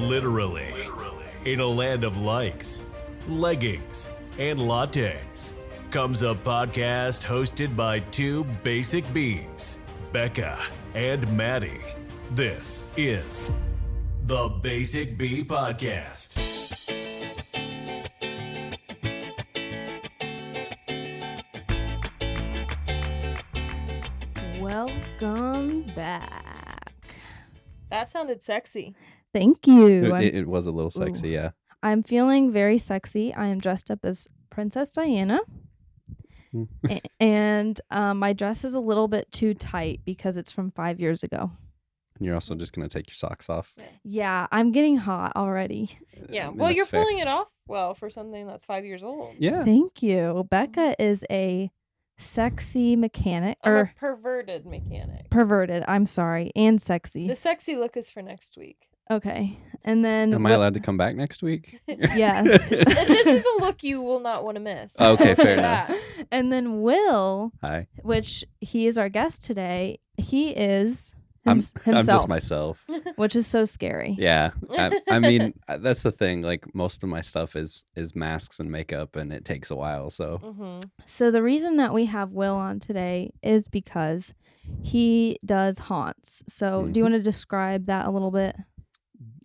literally. In a land of likes, leggings, and lattes comes a podcast hosted by two basic beings, Becca and Maddie. This is the Basic Bee Podcast. Welcome back. That sounded sexy. Thank you. It was a little sexy, yeah. I'm feeling very sexy. I am dressed up as Princess Diana. And my dress is a little bit too tight because it's from 5 years ago. And you're also just going to take your socks off. Yeah, I'm getting hot already. Yeah. I mean, Well, that's you're fair. pulling it off well for something that's 5 years old. Yeah. Thank you. Becca is a sexy mechanic. I'm Or a perverted mechanic. perverted, I'm sorry. And sexy. The sexy look is for next week. Okay. And then... Am I allowed to come back next week? Yes. This is a look you will not want to miss. Okay, I'll say fair enough. that. And then Will, Hi. which he is our guest today, he is I'm himself, just myself. which is so scary. Yeah. I mean, that's the thing. Like, most of my stuff is masks and makeup, and it takes a while. So, Mhm. So the reason that we have Will on today is because he does haunts. So do you want to describe that a little bit?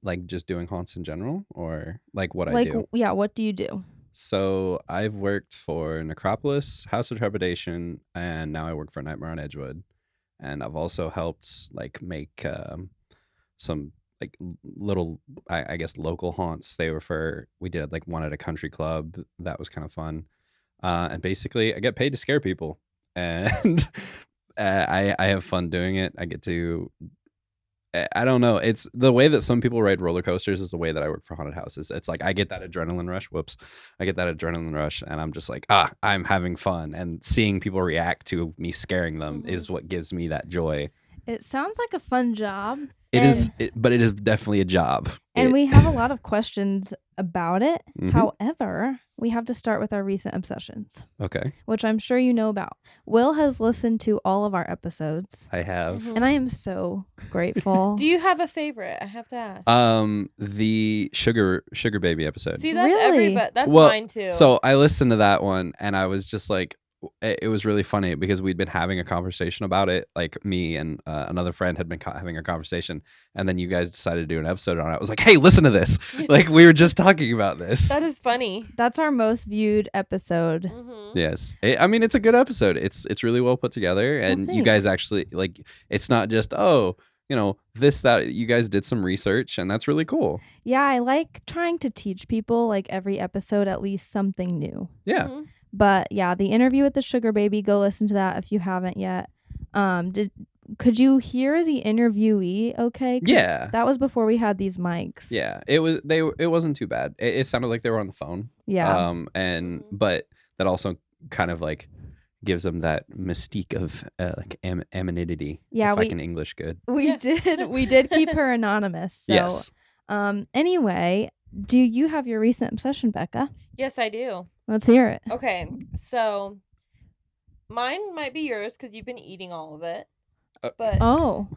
like, just doing haunts in general, or like what I Like, do? yeah, what do you do? So, I've worked for Necropolis, House of Trepidation, and now I work for Nightmare on Edgewood. And I've also helped like make some like little, I guess, local haunts. We did like one at a country club. That was kind of fun. And basically I get paid to scare people, and I have fun doing it. I get to, I don't know. It's the way that some people ride roller coasters is the way that I work for haunted houses. It's like I get that adrenaline rush. I get that adrenaline rush, and I'm just like, I'm having fun, and seeing people react to me scaring them is what gives me that joy. It sounds like a fun job. It is, but it is definitely a job. And we have a lot of questions about it. Mhm. However, we have to start with our recent obsessions, Okay, which I'm sure you know about. Will has listened to all of our episodes, I have. Mhm. and I am so grateful. Do you have a favorite? I have to ask. The sugar baby episode. See, that's Really? that's Well, mine too. So I listened to that one, and I was just like, it was really funny because we'd been having a conversation about it. Like, me and another friend had been having a conversation, and then you guys decided to do an episode on it. I was like, hey, listen to this. Like, we were just talking about this. that is funny. That's our most viewed episode. Mhm. Yes. I mean, it's a good episode. It's really well put together, and you guys thanks. actually, like, it's not just, this, that. You guys did some research, and that's really cool. Yeah, I like trying to teach people, like, every episode at least something new. Yeah. Mhm. But yeah, the interview with the sugar baby, go listen to that if you haven't yet. Could you hear the interviewee okay? 'Cause Yeah. that was before we had these mics. Yeah. It wasn't too bad. It sounded like they were on the phone. Yeah. But that also kind of like gives them that mystique of like anonymity. Yeah, if we- I can English good. We did keep her anonymous. So Yes. Anyway, do you have your recent obsession, Becca? Yes, I do. Let's hear it. Okay, so mine might be yours because you've been eating all of it. But Oh.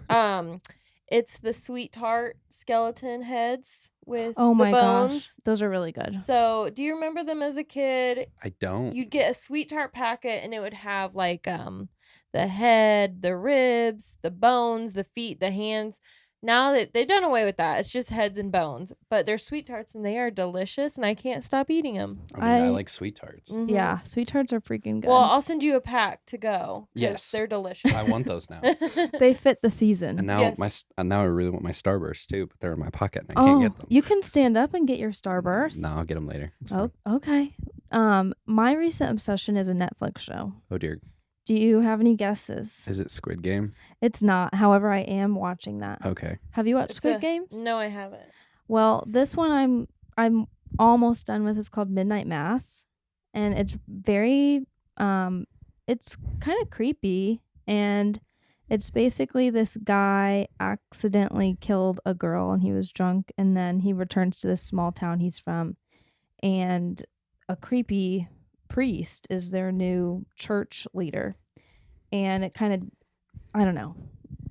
it's the sweet tart skeleton heads with Oh my the bones. gosh. Those are really good. So, do you remember them as a kid? I don't. You'd get a sweet tart packet and it would have like the head, the ribs, the bones, the feet, the hands. Now that they've done away with that, it's just heads and bones. But they're sweet tarts and they are delicious, and I can't stop eating them. I mean, I I- like sweet tarts. Yeah, sweet tarts are freaking good. Well, I'll send you a pack to go. 'cause Yes. they're delicious. I want those now. they fit the season. And now Yes. now I really want my Starbursts too, but they're in my pocket and I can't get them. You can stand up and get your Starburst. No, I'll get them later. It's Oh, fine. okay. My recent obsession is a Netflix show. Oh dear. Do you have any guesses? Is it Squid Game? It's not. However, I am watching that. Okay. Have you watched It's Squid a- Games? No, I haven't. Well, this one I'm almost done with. It's called Midnight Mass, and it's very it's kind of creepy, and it's basically this guy accidentally killed a girl and he was drunk, and then he returns to this small town he's from, and a creepy priest is their new church leader. And it kind of, I don't know.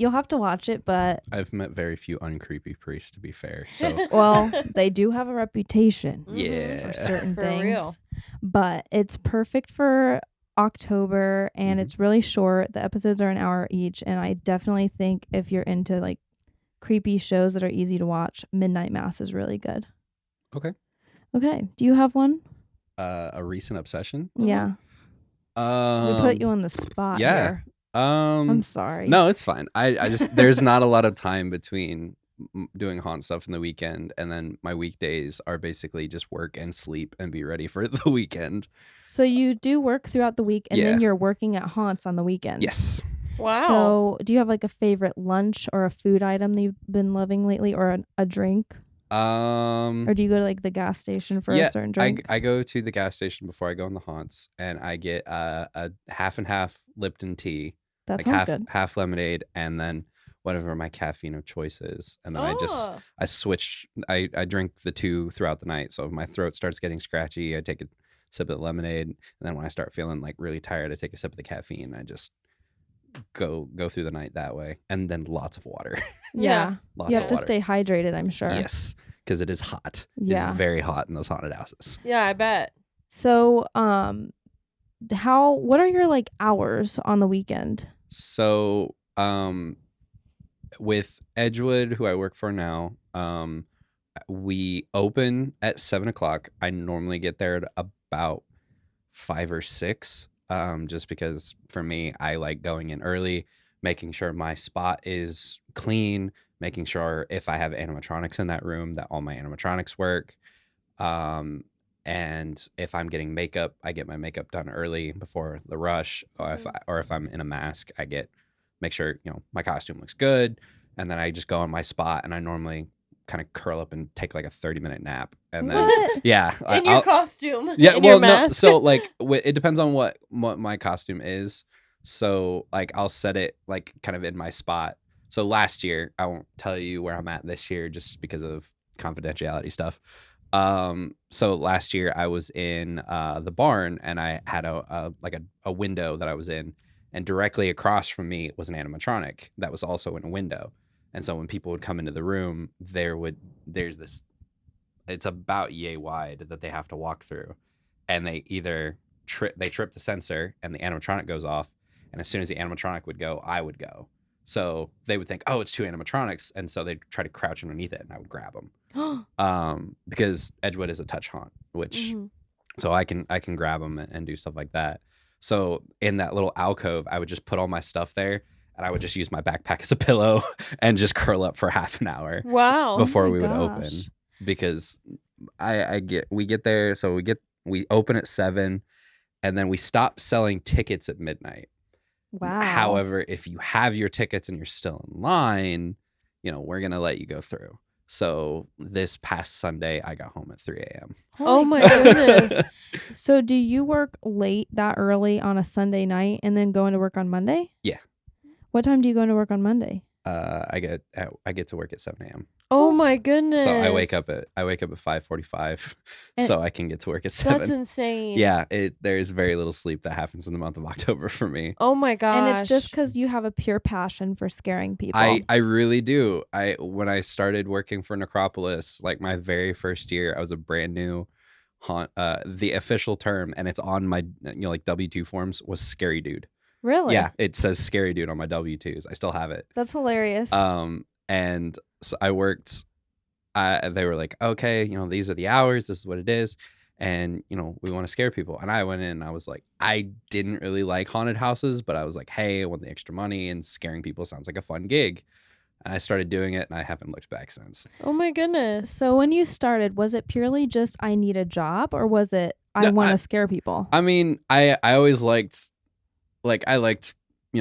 you'll have to watch it, but I've met very few uncreepy priests, to be fair. So well, they do have a reputation yeah, for certain For things. real. But it's perfect for October, and Mhm. it's really short. The episodes are an hour each, and I definitely think if you're into like creepy shows that are easy to watch, Midnight Mass is really good. Okay. Okay. Do you have one? A recent obsession. Yeah. We put you on the spot yeah. here. I'm sorry. No, it's fine. I just there's not a lot of time between doing haunt stuff in the weekend, and then my weekdays are basically just work and sleep and be ready for the weekend. So you do work throughout the week, and Yeah. then you're working at haunts on the weekend. Yes. Wow. So do you have like a favorite lunch or a food item that you've been loving lately, or a drink? Or do you go to like the gas station for a certain drink? I go to the gas station before I go in the haunts, and I get a half and half Lipton tea, That like sounds good. half lemonade, and then whatever my caffeine of choice is, and then I switch. I drink the two throughout the night. So if my throat starts getting scratchy, I take a sip of the lemonade, and then when I start feeling like really tired, I take a sip of the caffeine. I just go through the night that way, and then lots of water. Yeah. Lots You of have to water. stay hydrated, I'm sure. Yes, because it is hot. Yeah. It's very hot in those haunted houses. Yeah, I bet. So, what are your like hours on the weekend? So, with Edgewood, who I work for now, we open at 7:00. I normally get there at about 5 or 6. Just because for me, I like going in early, making sure my spot is clean, making sure if I have animatronics in that room that all my animatronics work. And if I'm getting makeup, I get my makeup done early before the rush. Or if I'm in a mask, make sure my costume looks good, and then I just go on my spot, and I normally kind of curl up and take like a 30-minute nap, and then What? yeah, In your costume. yeah, In well, your no, mask. so like it depends on what my costume is. So like I'll set it like kind of in my spot. So last year, I won't tell you where I'm at this year just because of confidentiality stuff. So last year I was in the barn, and I had a window that I was in, and directly across from me was an animatronic that was also in a window. And so when people would come into the room, there's this, it's about yay wide that they have to walk through, and they either trip the sensor and the animatronic goes off, and as soon as the animatronic would go, I would go. So they would think, oh, it's two animatronics, and so they'd try to crouch underneath it, and I would grab them. Because Edgewood is a touch haunt, which so I can grab them and do stuff like that. So in that little alcove, I would just put all my stuff there, and I would just use my backpack as a pillow and just curl up for half an hour Wow. before my we would gosh. open, because we get there, so we open at 7, and then we stop selling tickets at midnight. Wow. However, if you have your tickets and you're still in line, we're gonna let you go through. So this past Sunday, I got home at 3 a.m. Oh my goodness. So do you work late that early on a Sunday night and then go into work on Monday? Yeah. What time do you go into work on Monday? I get to work at 7 a.m. Oh my goodness. So I wake up at 5:45, so I can get to work at 7. That's insane. Yeah, there's very little sleep that happens in the month of October for me. Oh my gosh. And it's just because you have a pure passion for scaring people. I really do. When I started working for Necropolis, like my very first year, I was a brand new haunt. The official term, and it's on my like W-2 forms, was scary dude. Really? Yeah, it says scary dude on my W-2s. I still have it. That's hilarious. And so I worked. They were like, okay, these are the hours. This is what it is. And, we want to scare people. And I went in and I was like, I didn't really like haunted houses, but I was like, hey, I want the extra money, and scaring people sounds like a fun gig. And I started doing it, and I haven't looked back since. Oh my goodness. So when you started, was it purely just I need a job, or was it I want to scare people? I mean, I always liked,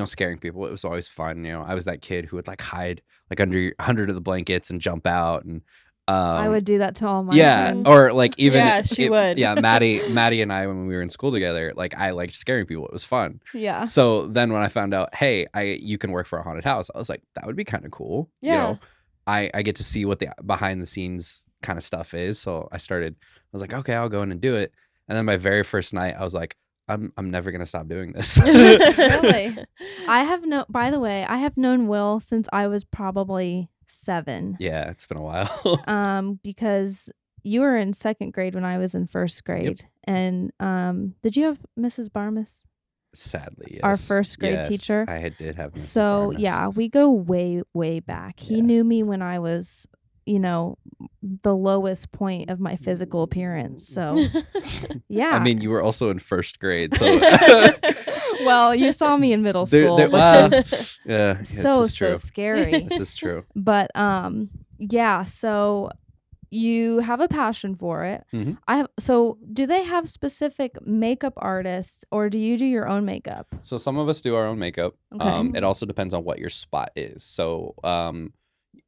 scaring people. It was always fun. I was that kid who would like hide like under 100 of the blankets and jump out, and I would do that to all my friends. or like even Yeah, she would. Yeah, Maddie and I, when we were in school together, like I liked scaring people. It was fun. Yeah. So then when I found out, hey, you can work for a haunted house, I was like, that would be kind of cool. Yeah. I get to see what the behind the scenes kind of stuff is. So I was like, okay, I'll go in and do it. And then my very first night, I was like, I'm never gonna stop doing this. Really? By the way, I have known Will since I was probably 7. Yeah, it's been a while. Because you were in 2nd grade when I was in 1st grade. And did you have Mrs. Barmas? Sadly, yes. Our 1st grade teacher? I did have Mrs. So, Barnes. yeah, we go way, way back. He Yeah. knew me when I was, the lowest point of my physical appearance. So, yeah. I mean, you were also in 1st grade, so Well, you saw me in middle There- school, there- which well, is yeah, this so is true. scary. This is true. But yeah, so you have a passion for it. Mhm. So do they have specific makeup artists, or do you do your own makeup? So some of us do our own makeup. Okay. It also depends on what your spot is. So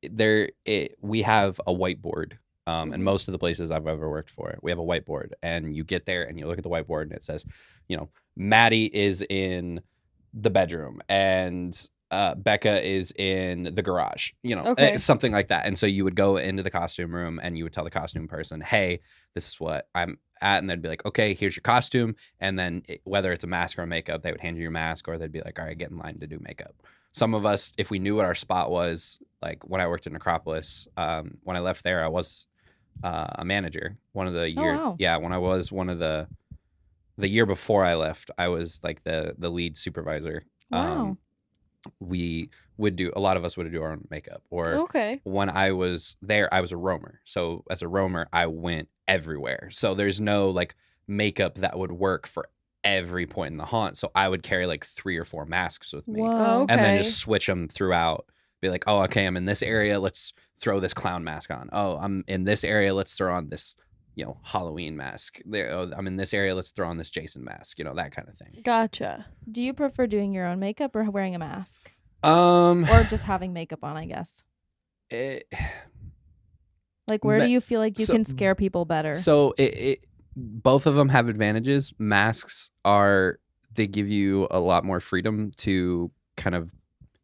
we have a whiteboard. And most of the places I've ever worked for, we have a whiteboard, and you get there and you look at the whiteboard and it says, Maddie is in the bedroom and Becca is in the garage, Okay. something like that. And so you would go into the costume room and you would tell the costume person, hey, this is what I'm at. And they'd be like, okay, here's your costume. And then whether it's a mask or a makeup, they would hand you your mask, or they'd be like, all right, get in line to do makeup. Some of us, if we knew what our spot was, like when I worked in Necropolis, when I left there, I was a manager. One of the year, wow. yeah, when I was one of the year before I left, I was like the lead supervisor. Wow. A lot of us would do our own makeup. Or Okay. when I was there, I was a roamer. So as a roamer, I went everywhere. So there's no like makeup that would work for every point in the haunt. So I would carry like 3 or 4 masks with me. Whoa. Okay. And then just switch them throughout. Be like, oh, okay, I'm in this area. Let's throw this clown mask on. Oh, I'm in this area. Let's throw on this, Halloween mask. I'm in this area. Let's throw on this Jason mask. That kind of thing. Gotcha. Do you prefer doing your own makeup or wearing a mask? Um, Or just having makeup on, I guess. Like, where do you feel like you so- can scare people better? So both of them have advantages. Masks they give you a lot more freedom to kind of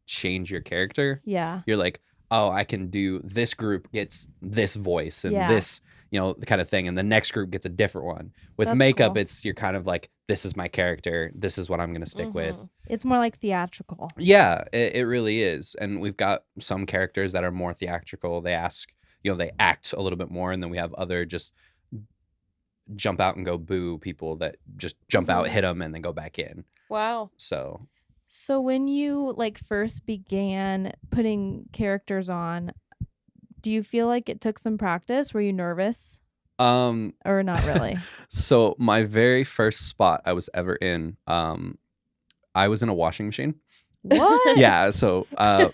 change your character. Yeah. You're like, oh, I can do this group gets this voice and Yeah. this, kind of thing. And the next group gets a different one. With That's makeup, cool. you're kind of like, this is my character. This is what I'm going to stick with. It's more like theatrical. Yeah, it really is. And we've got some characters that are more theatrical. They they act a little bit more. And then we have other just jump out and go boo people that just jump out, hit them, and then go back in. Wow. So when you first began putting characters on, do you feel like it took some practice? Were you nervous? Or not really? So my very first spot I was ever in, I was in a washing machine. What? Yeah. So I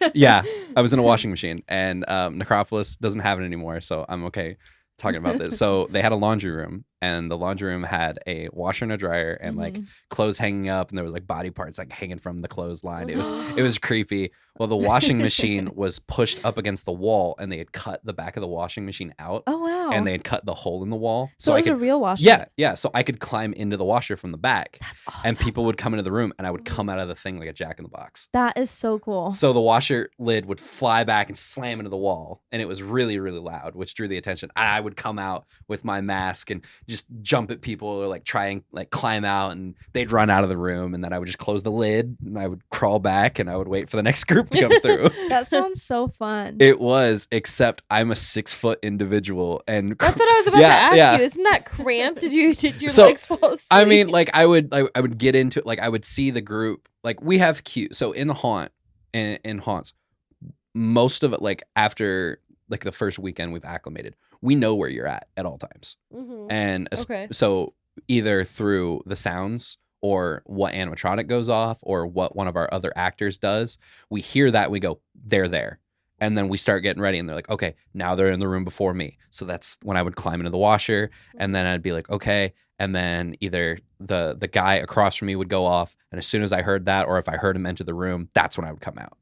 was in a washing machine, and Necropolis doesn't have it anymore, so I'm okay talking about this. So they had a laundry room, and the laundry room had a washer and a dryer and like clothes hanging up, and there was like body parts like hanging from the clothesline. It was creepy. Well, the washing machine was pushed up against the wall, and they had cut the back of the washing machine out. Oh wow. And they had cut the hole in the wall. So it was a real washer. Yeah. So I could climb into the washer from the back. That's awesome. And people would come into the room, and I would come out of the thing like a Jack in the Box. That is so cool. So the washer lid would fly back and slam into the wall, and it was really, really loud, which drew the attention. I would come out with my mask and just jump at people or like try and like climb out, and they'd run out of the room, and then I would just close the lid and I would crawl back and I would wait for the next group to come through. That sounds so fun. It was, except I'm a 6-foot individual, and That's what I was about to ask you. Isn't that cramped? Did your legs fall asleep? I mean, like I would get into it, like I would see the group, like we have queues. So in the haunt, in haunts, most of it, like after like the first weekend we've acclimated, we know where you're at all times. And so either through the sounds or what animatronic goes off or what one of our other actors does, we hear that, we go, they're there. And then we start getting ready, and they're like, okay, now they're in the room before me. So that's when I would climb into the washer, and then I'd be like, okay. And then either the guy across from me would go off, and as soon as I heard that, or if I heard him enter the room, that's when I would come out.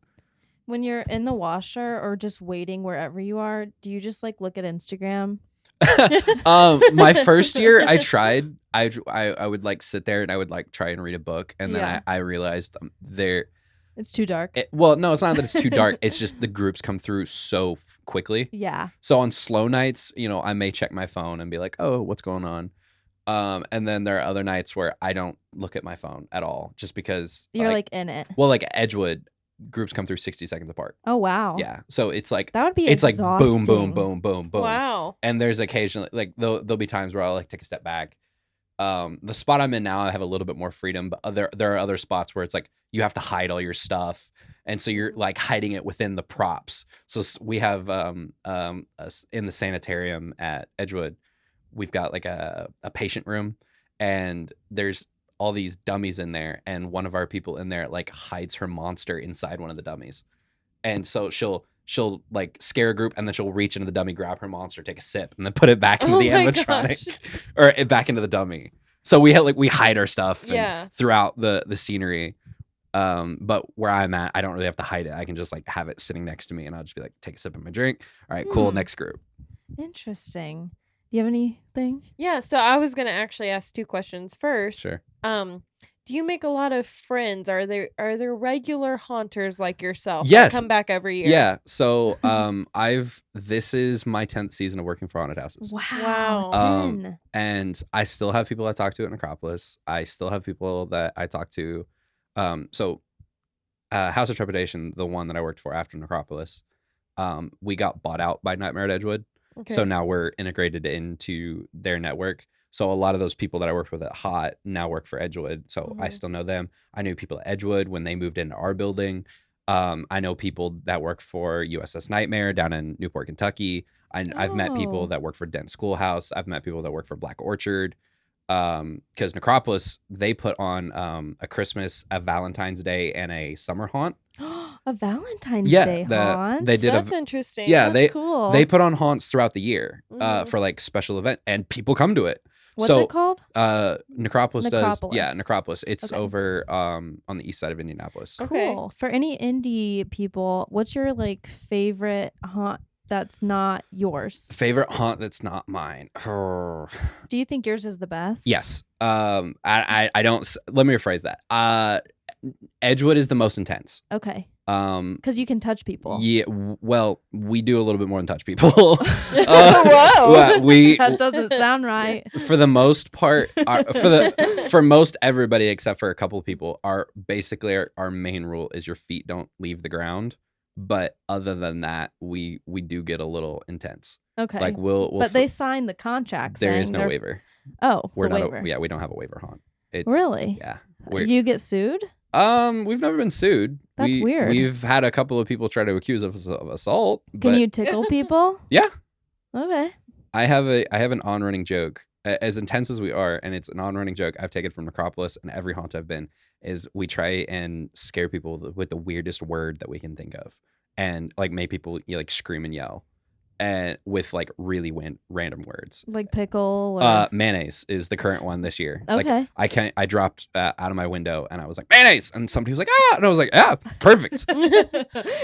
When you're in the washer or just waiting wherever you are, do you just like look at Instagram? My first year, I tried. I would like sit there and I would like try and read a book, and then I realized It's too dark. Well, no, it's not that it's too dark. It's just the groups come through so quickly. Yeah. So on slow nights, I may check my phone and be like, oh, what's going on? And then there are other nights where I don't look at my phone at all, just because You're like in it. well, like Edgewood, groups come through 60 seconds apart. Oh wow. Yeah, so it's like That would be it's exhausting. like boom, boom, boom, boom, boom. Wow. And there's occasionally like there'll be times where I'll like take a step back. The spot I'm in now, I have a little bit more freedom, but there are other spots where it's like you have to hide all your stuff, and so you're like hiding it within the props. So we have in the sanitarium at Edgewood, we've got like a patient room, and there's all these dummies in there, and one of our people in there like hides her monster inside one of the dummies, and so she'll like scare a group, and then she'll reach into the dummy, grab her monster, take a sip, and then put it back into the animatronic or back into the dummy. So we hide our stuff throughout the scenery. But where I'm at, I don't really have to hide it. I can just like have it sitting next to me, and I'll just be like, take a sip of my drink. All right, cool. Next group. Interesting. Do you have anything? Yeah, so I was gonna actually ask 2 questions first. Sure. Do you make a lot of friends? Are there regular haunters like yourself Yes. that come back every year? Yeah. So this is my 10th season of working for haunted houses. Wow. 10. And I still have people I talk to at Necropolis. I still have people that I talk to. House of Trepidation, the one that I worked for after Necropolis, we got bought out by Nightmare at Edgewood. Okay. So now we're integrated into their network. So a lot of those people that I worked with at Hot now work for Edgewood. So I still know them. I knew people at Edgewood when they moved into our building. I know people that work for USS Nightmare down in Newport, Kentucky. I've met people that work for Dent Schoolhouse. I've met people that work for Black Orchard. Because Necropolis, they put on a Christmas, a Valentine's Day, and a summer haunt. A Valentine's Day haunt? They did. That's interesting. Yeah, That's cool. they put on haunts throughout the year for like special event, and people come to it. What's it called? Necropolis does. Necropolis. Yeah, Necropolis. It's Okay. over on the east side of Indianapolis. Okay. Cool. For any indie people, what's your like favorite haunt that's not yours? Favorite haunt that's not mine. Do you think yours is the best? Yes. I don't. Let me rephrase that. Edgewood is the most intense. Okay. Because you can touch people. Yeah. Well, we do a little bit more than touch people. Whoa. That doesn't sound right. For the most part, for most everybody except for a couple of people, our main rule is your feet don't leave the ground. But other than that, we do get a little intense. Okay. Like we'll but they signed the contract. There is no waiver. Oh, we're not. waiver. We don't have a waiver haunt. It's, really? Yeah. You get sued? We've never been sued. That's weird. We've had a couple of people try to accuse us of assault. Can you tickle people? Yeah. Okay. I have an on-running joke. As intense as we are, and it's an on-running joke I've taken from Necropolis and every haunt I've been, is we try and scare people with the weirdest word that we can think of, and like make people like scream and yell, and with like really random words. Like pickle or mayonnaise is the current one this year. Okay. Like I dropped out of my window and I was like, mayonnaise, and somebody was like, ah, and I was like, yeah, perfect.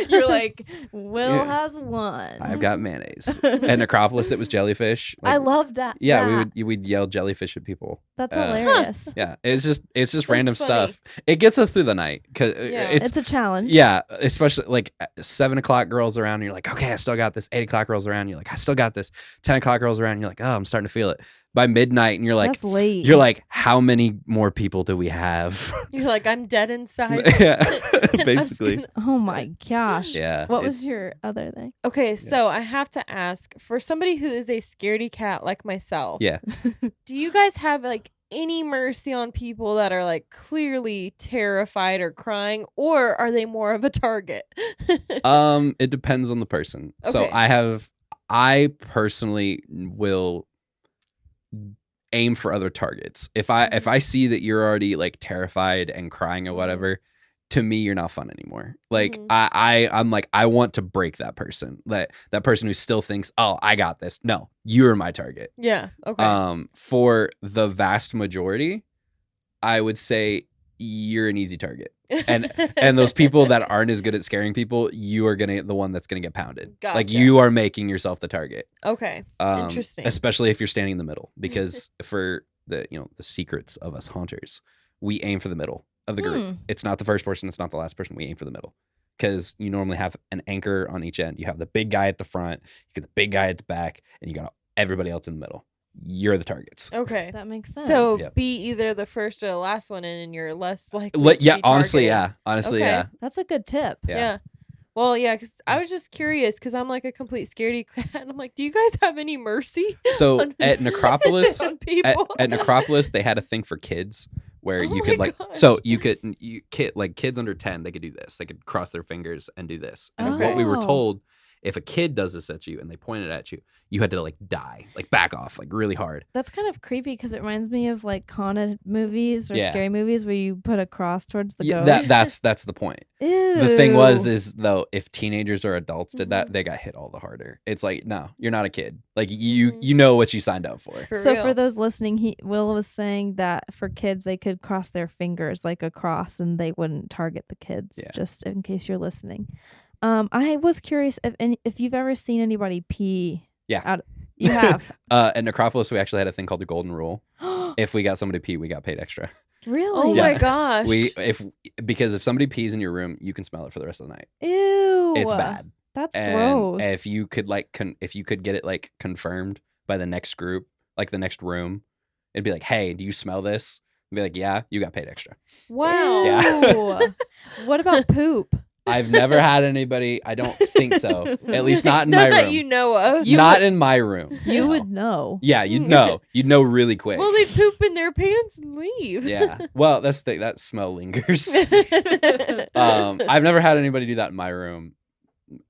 You're like, Will has won. I've got mayonnaise. At Necropolis, it was jellyfish. I love that. Yeah, we'd yell jellyfish at people. That's hilarious. Yeah, it's just random stuff. It gets us through the night because it's a challenge. Yeah, especially like 7:00 girls around. And you're like, okay, I still got this. 8:00 girls around. You're like, I still got this. 10:00 girls around. You're like, oh, I'm starting to feel it. By midnight, and you're like, that's late. You're like, how many more people do we have? You're like, I'm dead inside. Yeah, basically. Oh my gosh. Yeah. What was your other thing? Okay, so I have to ask, for somebody who is a scaredy cat like myself, Yeah. Do you guys have like any mercy on people that are like clearly terrified or crying, or are they more of a target? It depends on the person. So Okay. I personally will aim for other targets. If I see that you're already like terrified and crying or whatever, to me you're not fun anymore. Like I'm like, I want to break that person. That person who still thinks, oh, I got this. No, you're my target. Yeah. Okay. For the vast majority, I would say you're an easy target. And those people that aren't as good at scaring people, you are the one that's gonna get pounded. Gotcha. Like you are making yourself the target. Okay. Interesting. Especially if you're standing in the middle, because for the secrets of us haunters, we aim for the middle of the group. It's not the first person, it's not the last person. We aim for the middle because you normally have an anchor on each end. You have the big guy at the front, you get the big guy at the back, and you got everybody else in the middle. you're the targets. Okay. That makes sense. So Yep. be either the first or the last one in, and you're less likely. To Yeah, be honestly, targeted. honestly, Okay. yeah. that's a good tip. Yeah. Well, yeah, because I was just curious because I'm like a complete scaredy cat. And I'm like, do you guys have any mercy? So on- at Necropolis, on people? at Necropolis, they had a thing for kids where Oh you my could like, gosh. so you kids under 10, they could do this. They could cross their fingers and do this. And what we were Oh. told, if a kid does this at you and they pointed at you, you had to like die, like back off, like really hard. That's kind of creepy because it reminds me of like haunted movies or Yeah. scary movies where you put a cross towards the Yeah, ghost. that's the point. Ew. The thing is though, if teenagers or adults did that, they got hit all the harder. It's like, no, you're not a kid. Like you know what you signed up for. For so real. for those listening, Will was saying that for kids they could cross their fingers like a cross and they wouldn't target the kids. Yeah. Just in case you're listening. I was curious if you've ever seen anybody pee. Yeah. You have. At Necropolis, we actually had a thing called the Golden Rule. If we got somebody to pee, we got paid extra. Really? Oh Yeah. my gosh. Because if somebody pees in your room, you can smell it for the rest of the night. Ew. It's bad. That's And gross. if you could if you could get it like confirmed by the next group, like the next room, it'd be like, hey, do you smell this? I'd be like, yeah, you got paid extra. Wow. Yeah. Ew. What about poop? I've never had anybody. I don't think so. At least not in Not my that room. you know of. Not in my room. You so. would know. Yeah, you'd know. You'd know really quick. Well, they'd poop in their pants and leave. Yeah. Well, that's the thing. That smell lingers. I've never had anybody do that in my room.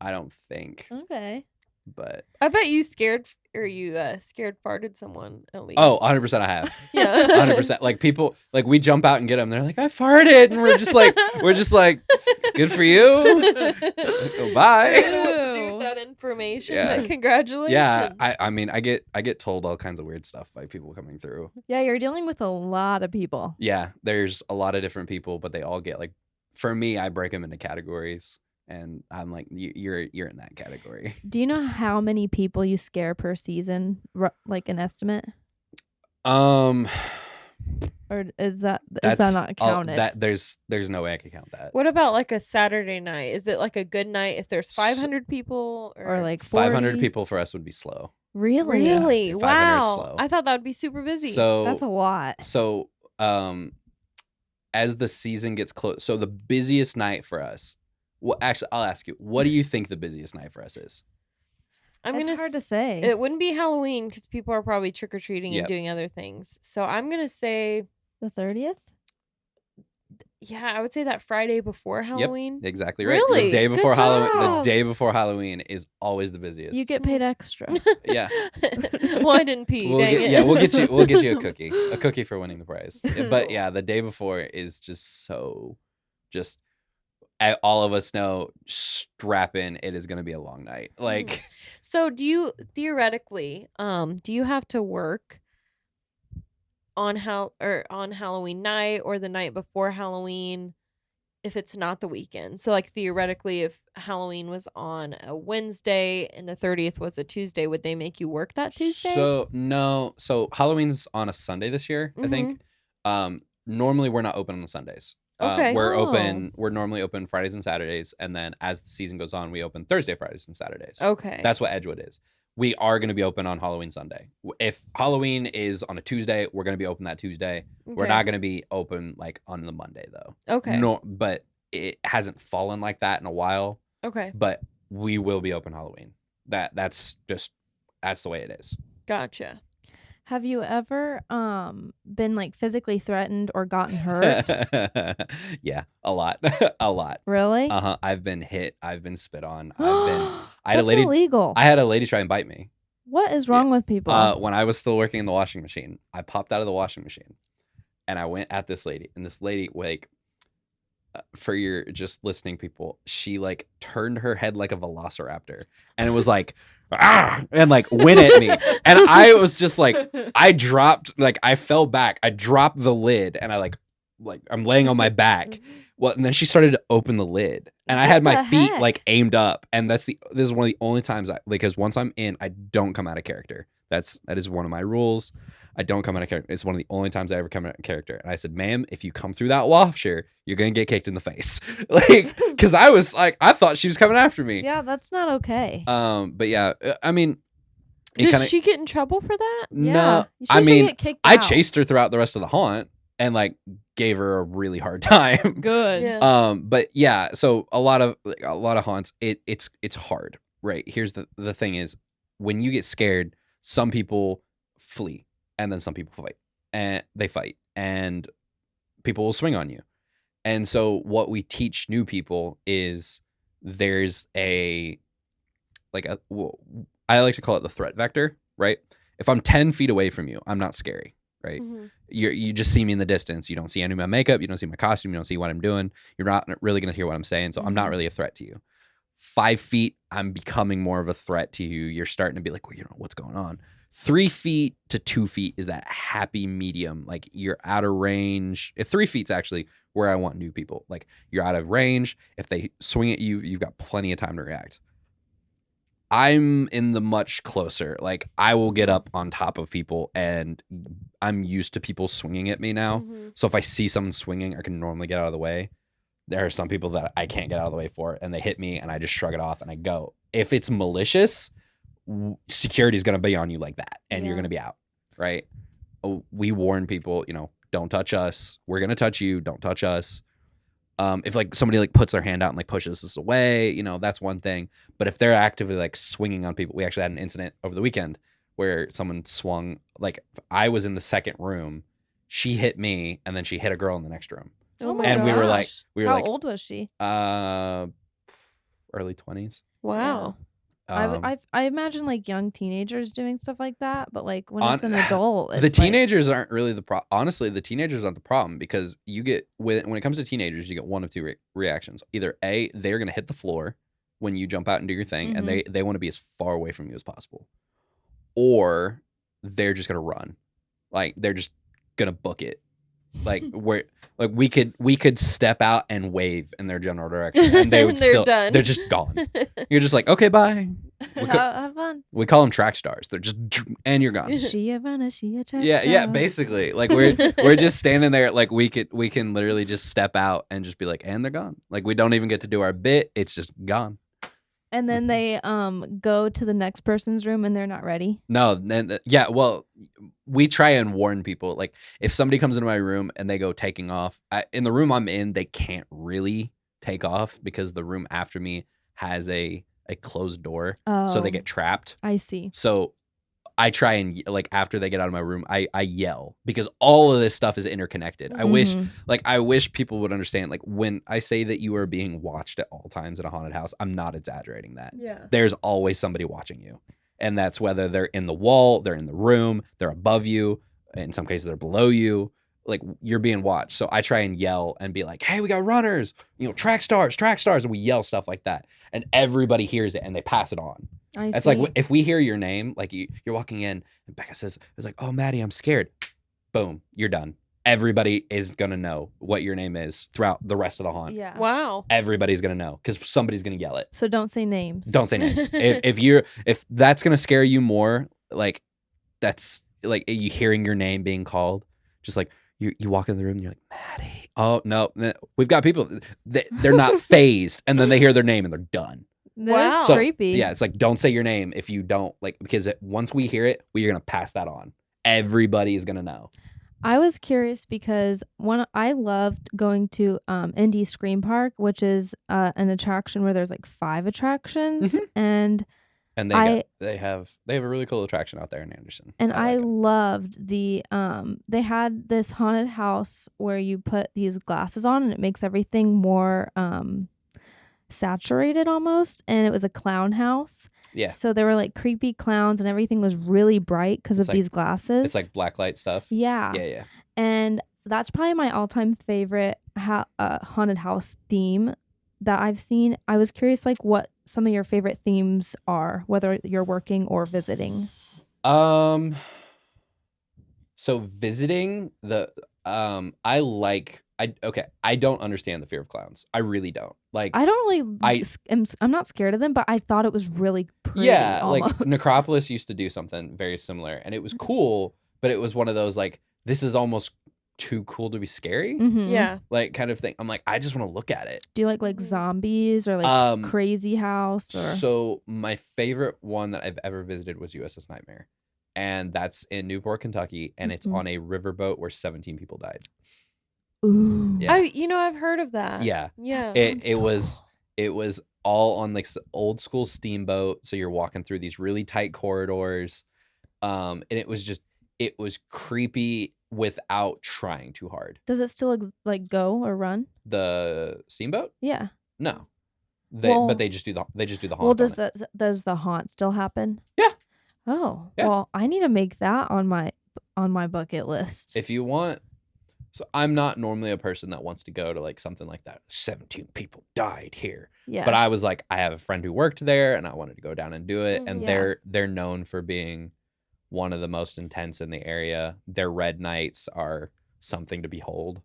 I don't think. Okay. But I bet you scared farted someone at least. oh, 100% I have. yeah. 100%. Like people, like we jump out and get them. They're like, I farted, and we're just like, good for you. I Bye. don't know what to do Ew. with that information. Yeah. But congratulations. Yeah. I mean, I get told all kinds of weird stuff by people coming through. Yeah, you're dealing with a lot of people. Yeah. There's a lot of different people, but they all get like, for me, I break them into categories. And I'm like, you're in that category. Do you know how many people you scare per season? Like an estimate, Um, or is that that's not counted? There's no way I could count that. What about like a Saturday night? Is it like a good night if there's 500 people or like 40? 500 people for us would be slow. Really? Really? 500 is Wow. slow. I thought that would be super busy. So That's a lot. So, as the season gets close, so the busiest night for us. Well, actually, I'll ask you. What do you think the busiest night for us is? I'm It's gonna hard to say. It wouldn't be Halloween because people are probably trick or treating Yep. and doing other things. So I'm gonna say, The 30th? yeah, I would say that Friday before Halloween. Exactly right. Really? The day Good before Halloween. The job. day before Halloween is always the busiest. You get paid extra. Yeah. Well, I didn't pee. We'll dang get, it. yeah, we'll get you a cookie for winning the prize. But yeah, the day before is just so, just all of us know, strap in. It is going to be a long night. Like, So do you theoretically, do you have to work on Halloween night or the night before Halloween if it's not the weekend? So like theoretically, if Halloween was on a Wednesday and the 30th was a Tuesday, would they make you work that Tuesday? So no, so Halloween's on a Sunday this year, I think. Normally we're not open on the Sundays. Okay. We're Oh. open. We're normally open Fridays and Saturdays, and then as the season goes on, we open Thursday, Fridays, and Saturdays. Okay. That's what Edgewood is. We are going to be open on Halloween Sunday. If Halloween is on a Tuesday, we're going to be open that Tuesday. We're Okay. not going to be open like on the Monday though. Okay. No, but it hasn't fallen like that in a while. Okay. But we will be open Halloween. That's the way it is. Gotcha. Have you ever been like physically threatened or gotten hurt? Yeah, a lot, a lot. Really? I've been hit. I've been spit on. I had a That's lady. illegal. I had a lady try and bite me. What is wrong with people? When I was still working in the washing machine, I popped out of the washing machine, and I went at this lady. And this lady, like, for your just listening people, she like turned her head like a velociraptor, and it was like, ah, and like went at me, and I was just like, I dropped, like I fell back, I dropped the lid, and I like I'm laying on my back. Well, and then she started to open the lid, and I had my the feet heck? like aimed up, and this is one of the only times because once I'm in, I don't come out of character. That is one of my rules. I don't come out of character. It's one of the only times I ever come out of character. And I said, ma'am, if you come through that washer, you're gonna get kicked in the face. Like, because I was like, I thought she was coming after me. yeah, that's not okay. But yeah, I mean, Did she get in trouble for that? No, She I should mean, get kicked I out. chased her throughout the rest of the haunt and like gave her a really hard time. Good. Yeah. But yeah, so a lot of haunts, it's hard, right? Here's the thing is, when you get scared, some people flee and then some people fight and people will swing on you. And so what we teach new people is there's I like to call it the threat vector, right? If I'm 10 feet away from you, I'm not scary, right? Mhm. You just see me in the distance. You don't see any of my makeup. You don't see my costume. You don't see what I'm doing. You're not really going to hear what I'm saying. So I'm not really a threat to you. 5 feet, I'm becoming more of a threat to you. You're starting to be like, well, what's going on? 3 feet to 2 feet is that happy medium. Like you're out of range. 3 feet's actually where I want new people. Like you're out of range. If they swing at you, you've got plenty of time to react. I'm in the much closer. Like I will get up on top of people and I'm used to people swinging at me now. Mhm. So if I see someone swinging, I can normally get out of the way. There are some people that I can't get out of the way for, and they hit me and I just shrug it off and I go. If it's malicious, security is going to be on you like that and you're Yeah. going to be out, right? We warn people, don't touch us. We're going to touch you. Don't touch us. If like somebody like puts their hand out and like pushes us away, that's one thing. But if they're actively like swinging on people, we actually had an incident over the weekend where someone swung. Like I was in the second room, she hit me, and then she hit a girl in the next room. Oh my And we were like, gosh. How old was she? early 20s. wow. I imagine like young teenagers doing stuff like that, but like when it's an On- adult, it's The like- teenagers aren't really the problem. Honestly, the teenagers aren't the problem because you get when it comes to teenagers, you get one of two reactions. Either A, they're going to hit the floor when you jump out and do your thing, and they want to be as far away from you as possible, or they're just going to run, like they're just going to book it. Like we could step out and wave in their general direction, and they would They're still done. they're just gone. You're just like, okay, bye. have fun. We call them track stars. They're just and you're gone. She a runner, she a track Yeah, star. basically. Like we're just standing there. Like we can literally just step out and just be like, and they're gone. Like we don't even get to do our bit. It's just gone. And then they go to the next person's room and they're not ready. No, and yeah. Well, we try and warn people. Like if somebody comes into my room and they go taking off, in the room I'm in, they can't really take off because the room after me has a closed door, so they Oh. get trapped. I see. So I try and like after they get out of my room, I yell because all of this stuff is interconnected. I wish people would understand. Like when I say that you are being watched at all times in a haunted house, I'm not exaggerating that. Yeah. There's always somebody watching you, and that's whether they're in the wall, they're in the room, they're above you. In some cases, they're below you. Like you're being watched. So I try and yell and be like, "Hey, we got runners! Track stars!" And we yell stuff like that, and everybody hears it and they pass it on. I It's see. like if we hear your name, like you're walking in and Becca says, it's like, "Oh, Maddie, I'm scared." Boom, you're done. Everybody is going to know what your name is throughout the rest of the haunt. Yeah. Wow. Everybody's going to know because somebody's going to yell it. So don't say names. Don't say names. if that's going to scare you more, like that's like you hearing your name being called, just like you walk in the room and you're like, "Maddie." Oh, no. We've got people, they're not phased and then they hear their name and they're done. That Wow. is So, creepy. Yeah, it's like don't say your name if you don't like because once we hear it, we are gonna pass that on. Everybody is gonna know. I was curious because I loved going to Indy Scream Park, which is an attraction where there's like 5 attractions, Mhm. and And they have a really cool attraction out there in Anderson. I like it. loved the they had this haunted house where you put these glasses on and it makes everything more saturated almost, and it was a clown house. Yeah, So there were like creepy clowns and everything was really bright because of It's like- these glasses. it's like blacklight stuff. yeah. Yeah. And that's probably my all-time favorite haunted house theme that I've seen. I was curious like what some of your favorite themes are, whether you're working or visiting. So visiting the I don't understand the fear of clowns. I really don't. Like I don't really I'm not scared of them, but I thought it was really pretty. yeah, almost. like Necropolis used to do something very similar and it was cool, but it was one of those like this is almost too cool to be scary, Mhm. Yeah. like kind of thing. I'm like, I just want to look at it. Do you like Mhm. zombies or like Crazy House or? So my favorite one that I've ever visited was USS Nightmare, and that's in Newport, Kentucky, and it's Mhm. on a riverboat where 17 people died. Ooh. Yeah. I've heard of that. Yeah. Yeah. Sounds It so was cool. it was all on like old school steamboat, so you're walking through these really tight corridors, and it was creepy without trying too hard. Does it still like go or run? The steamboat? Yeah. No, Well- but they just do the haunt. Well, on it. does the haunt still happen? Yeah. Oh, Yeah. well, I need to make that on my bucket list. If you want, so I'm not normally a person that wants to go to like something like that. 17 people died here, Yeah. but I was like, I have a friend who worked there, and I wanted to go down and do it. And Yeah. they're known for being one of the most intense in the area. Their red nights are something to behold.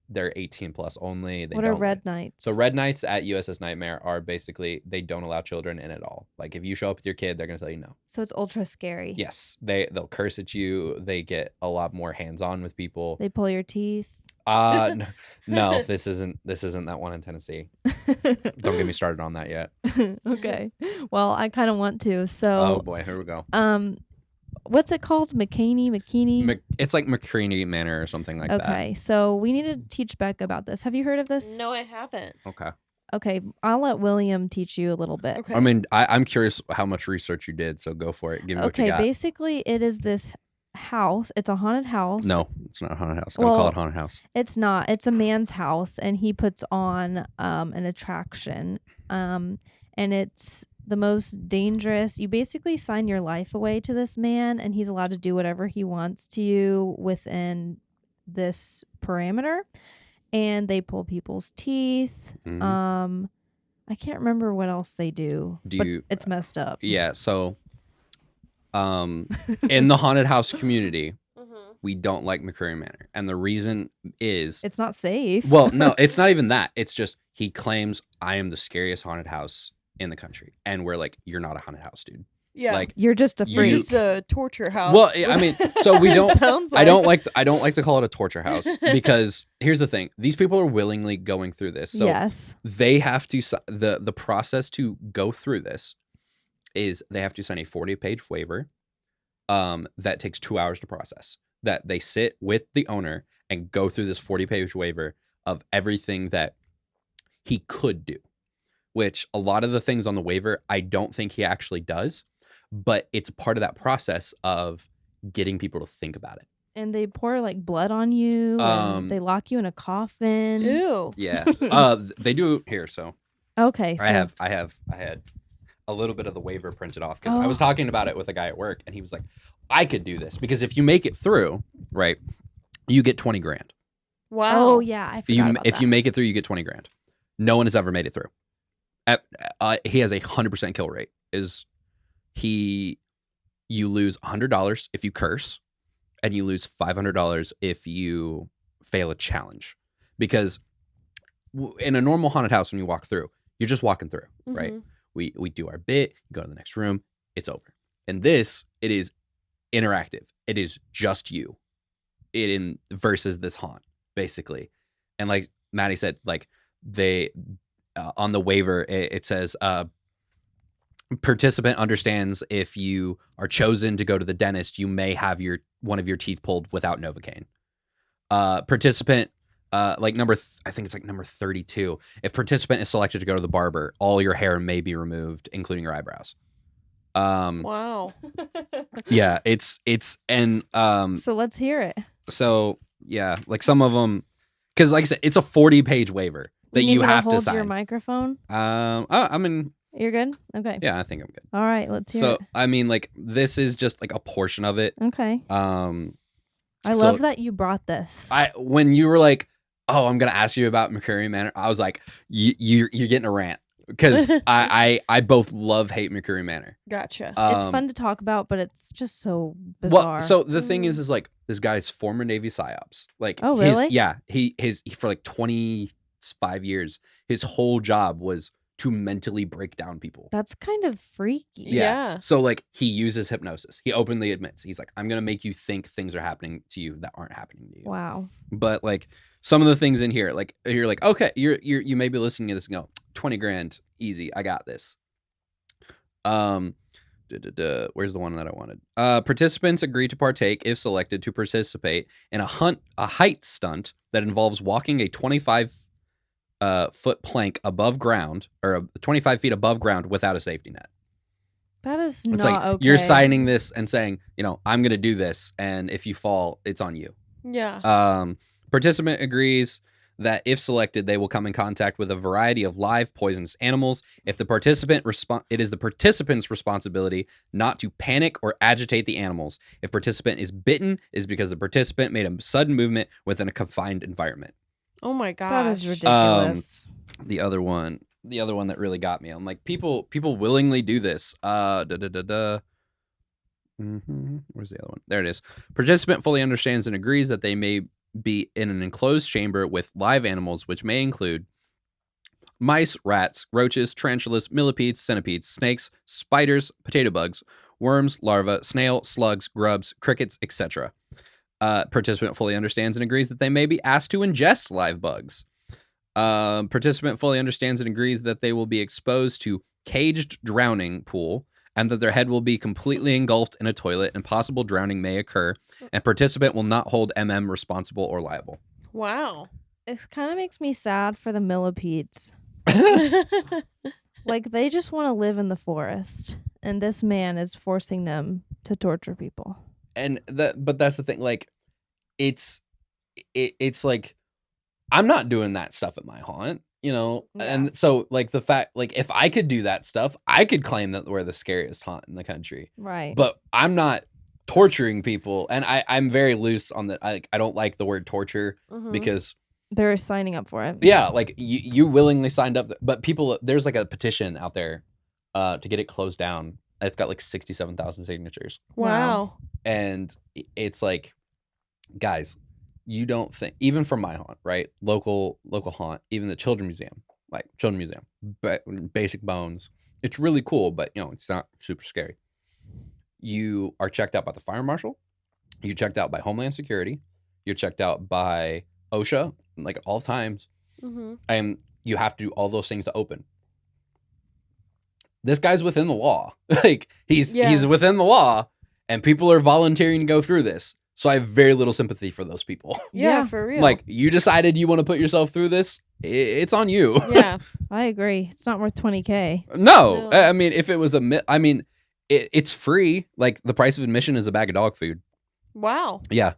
They're 18 plus only. They What are don't red let- nights? So red nights at USS Nightmare are basically, they don't allow children in at all. Like if you show up with your kid, they're gonna tell you no. So it's ultra scary. Yes, they'll curse at you. They get a lot more hands-on with people. They pull your teeth. No, this isn't that one in Tennessee. Don't get me started on that yet. Okay. Well, I kind of want to. So, Oh boy, here we go. what's it called? McKamey? It's like McKamey Manor or something like that. Okay. So we need to teach Becca about this. Have you heard of this? No, I haven't. Okay. Okay. I'll let William teach you a little bit. Okay. I mean, I'm curious how much research you did, so go for it. Give me what you Okay. got. Basically, it is this house. It's a haunted house. No, it's not a haunted house. Don't Well, call it haunted house. It's not. It's a man's house, and he puts on an attraction. And it's the most dangerous. You basically sign your life away to this man, and he's allowed to do whatever he wants to you within this parameter. And they pull people's teeth. Mhm. I can't remember what else they do. But it's messed up. Yeah, so in the haunted house community, Mhm. we don't like McKamey Manor. And the reason is, It's not safe. well, no, it's not even that. It's just he claims I am the scariest haunted house in the country. And we're like, you're not a haunted house, dude. Yeah. Like, You're just a You- freak. You're just a torture house. well, I mean, so we don't Sounds I don't like to call it a torture house because here's the thing. These people are willingly going through this. So yes. they have to the process to go through this is they have to sign a 40-page waiver that takes 2 hours to process. That they sit with the owner and go through this 40-page waiver of everything that he could do, which a lot of the things on the waiver I don't think he actually does, but it's part of that process of getting people to think about it. And they pour like blood on you. And they lock you in a coffin. Ew. Yeah. They do here, so Okay. So I had a little bit of the waiver printed off because I was talking about it with a guy at work, and he was like, I could do this because if you make it through, right, you get 20 grand. Wow. Oh yeah, I forgot about If that. you make it through, you get 20 grand. No one has ever made it through. He has a 100% kill rate. You lose $100 if you curse, and you lose $500 if you fail a challenge. Because in a normal haunted house, when you walk through, you're just walking through, right? Mhm. We do our bit, you go to the next room, it's over. And this, it is interactive. It is just you versus this haunt, basically. And like Maddie said, like they on the waiver, it says participant understands if you are chosen to go to the dentist, you may have one of your teeth pulled without Novocaine. Participant, I think it's like number 32. If participant is selected to go to the barber, all your hair may be removed, including your eyebrows. Wow. Yeah, it's and So let's hear it. so yeah, like some of them, because like I said, it's a 40-page waiver that need you me have to hold sign. your microphone. I mean, You're good. Okay. yeah, I think I'm good. All right. Let's hear So it. I mean, like this is just like a portion of it. Okay. I So love that you brought this. When you were like, oh, I'm gonna ask you about McKamey Manor, I was like, you're getting a rant because I both love hate McKamey Manor. Gotcha. It's fun to talk about, but it's just so bizarre. Well, so the thing is like this guy's former Navy psyops. Like, Oh, really? Yeah, he for like 25 years, his whole job was to mentally break down people. That's kind of freaky. Yeah. So like he uses hypnosis. He openly admits, he's like, I'm going to make you think things are happening to you that aren't happening to you. Wow. But like some of the things in here, like you're like, okay, you may be listening to this and go, 20 grand, easy, I got this. Where's the one that I wanted? Participants agree to partake if selected to participate in a height stunt that involves walking a 25 foot plank above ground, or 25 feet above ground without a safety net. That is It's not like okay. you're signing this and saying, I'm going to do this, and if you fall, it's on you. Yeah. Participant agrees that if selected, they will come in contact with a variety of live poisonous animals. If the participant it is the participant's responsibility not to panic or agitate the animals. If participant is bitten, it is because the participant made a sudden movement within a confined environment. Oh my gosh. That is ridiculous. The other one that really got me. I'm like, people willingly do this. Where's the other one? There it is. Participant fully understands and agrees that they may be in an enclosed chamber with live animals, which may include mice, rats, roaches, tarantulas, millipedes, centipedes, snakes, spiders, potato bugs, worms, larvae, snail, slugs, grubs, crickets, etc. Participant fully understands and agrees that they may be asked to ingest live bugs. Participant fully understands and agrees that they will be exposed to caged drowning pool, and that their head will be completely engulfed in a toilet and possible drowning may occur, and participant will not hold MM responsible or liable. Wow. It kind of makes me sad for the millipedes. Like, they just want to live in the forest, and this man is forcing them to torture people. But that's the thing, like, it's like, I'm not doing that stuff at my haunt, Yeah. and so like the fact, like, if I could do that stuff, I could claim that we're the scariest haunt in the country, Right. but I'm not torturing people, and I'm very loose on that. I don't like the word torture because they're signing up for it. yeah, like you willingly signed up, but people, there's like a petition out there to get it closed down. It's got like 67,000 signatures. Wow. And it's like, guys, you don't think, even from my haunt, right? Local haunt, even the Children's Museum, Basic Bones. It's really cool, but it's not super scary. You are checked out by the fire marshal. You're checked out by Homeland Security. You're checked out by OSHA, like at all times. And you have to do all those things to open. This guy's within the law. Like he's within the law, and people are volunteering to go through this. So I have very little sympathy for those people. Yeah, for real. Like, you decided you want to put yourself through this, it's on you. Yeah. I agree. It's not worth $20,000. No. I mean, if it was it's free. Like, the price of admission is a bag of dog food. Wow. Yeah.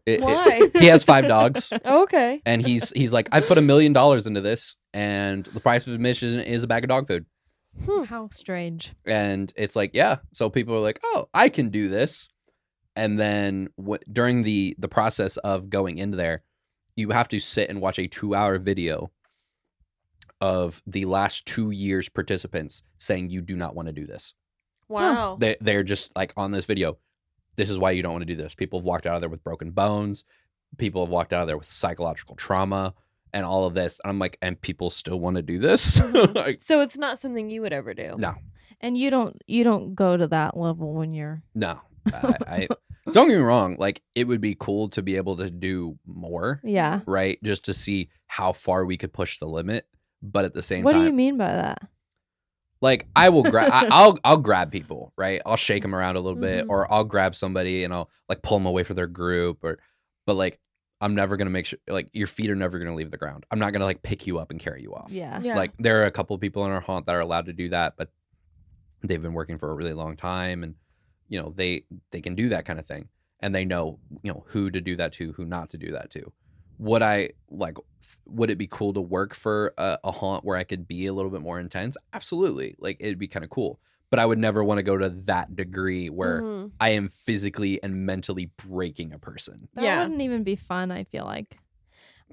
Why? He has 5 dogs. Okay. And he's like, I've put $1 million into this, and the price of admission is a bag of dog food. How strange. And it's like, yeah. So people are like, oh, I can do this. And then during the process of going into there, you have to sit and watch a 2-hour video of the last 2 years participants saying you do not want to do this. Wow. They're just like, on this video, this is why you don't want to do this. People have walked out of there with broken bones. People have walked out of there with psychological trauma and all of this. And I'm like, and people still want to do this? Like, So it's not something you would ever do. no. And you don't go to that level when you're... No. I don't get me wrong, like, it would be cool to be able to do more. Yeah. Right? Just to see how far we could push the limit. But at the same What time, do you mean by that? like, I will grab, I'll grab people, right? I'll shake them around a little bit, Mhm. or I'll grab somebody and I'll like pull them away from their group, but like, I'm never going to make sure, like, your feet are never going to leave the ground. I'm not going to like pick you up and carry you off. Yeah. Yeah. Like, there are a couple of people in our haunt that are allowed to do that, but they've been working for a really long time, and they can do that kind of thing, and they know who to do that to, who not to do that to. Would it be cool to work for a haunt where I could be a little bit more intense? Absolutely. Like, it'd be kind of cool, but I would never want to go to that degree where Mhm. I am physically and mentally breaking a person. That Yeah. wouldn't even be fun, I feel like.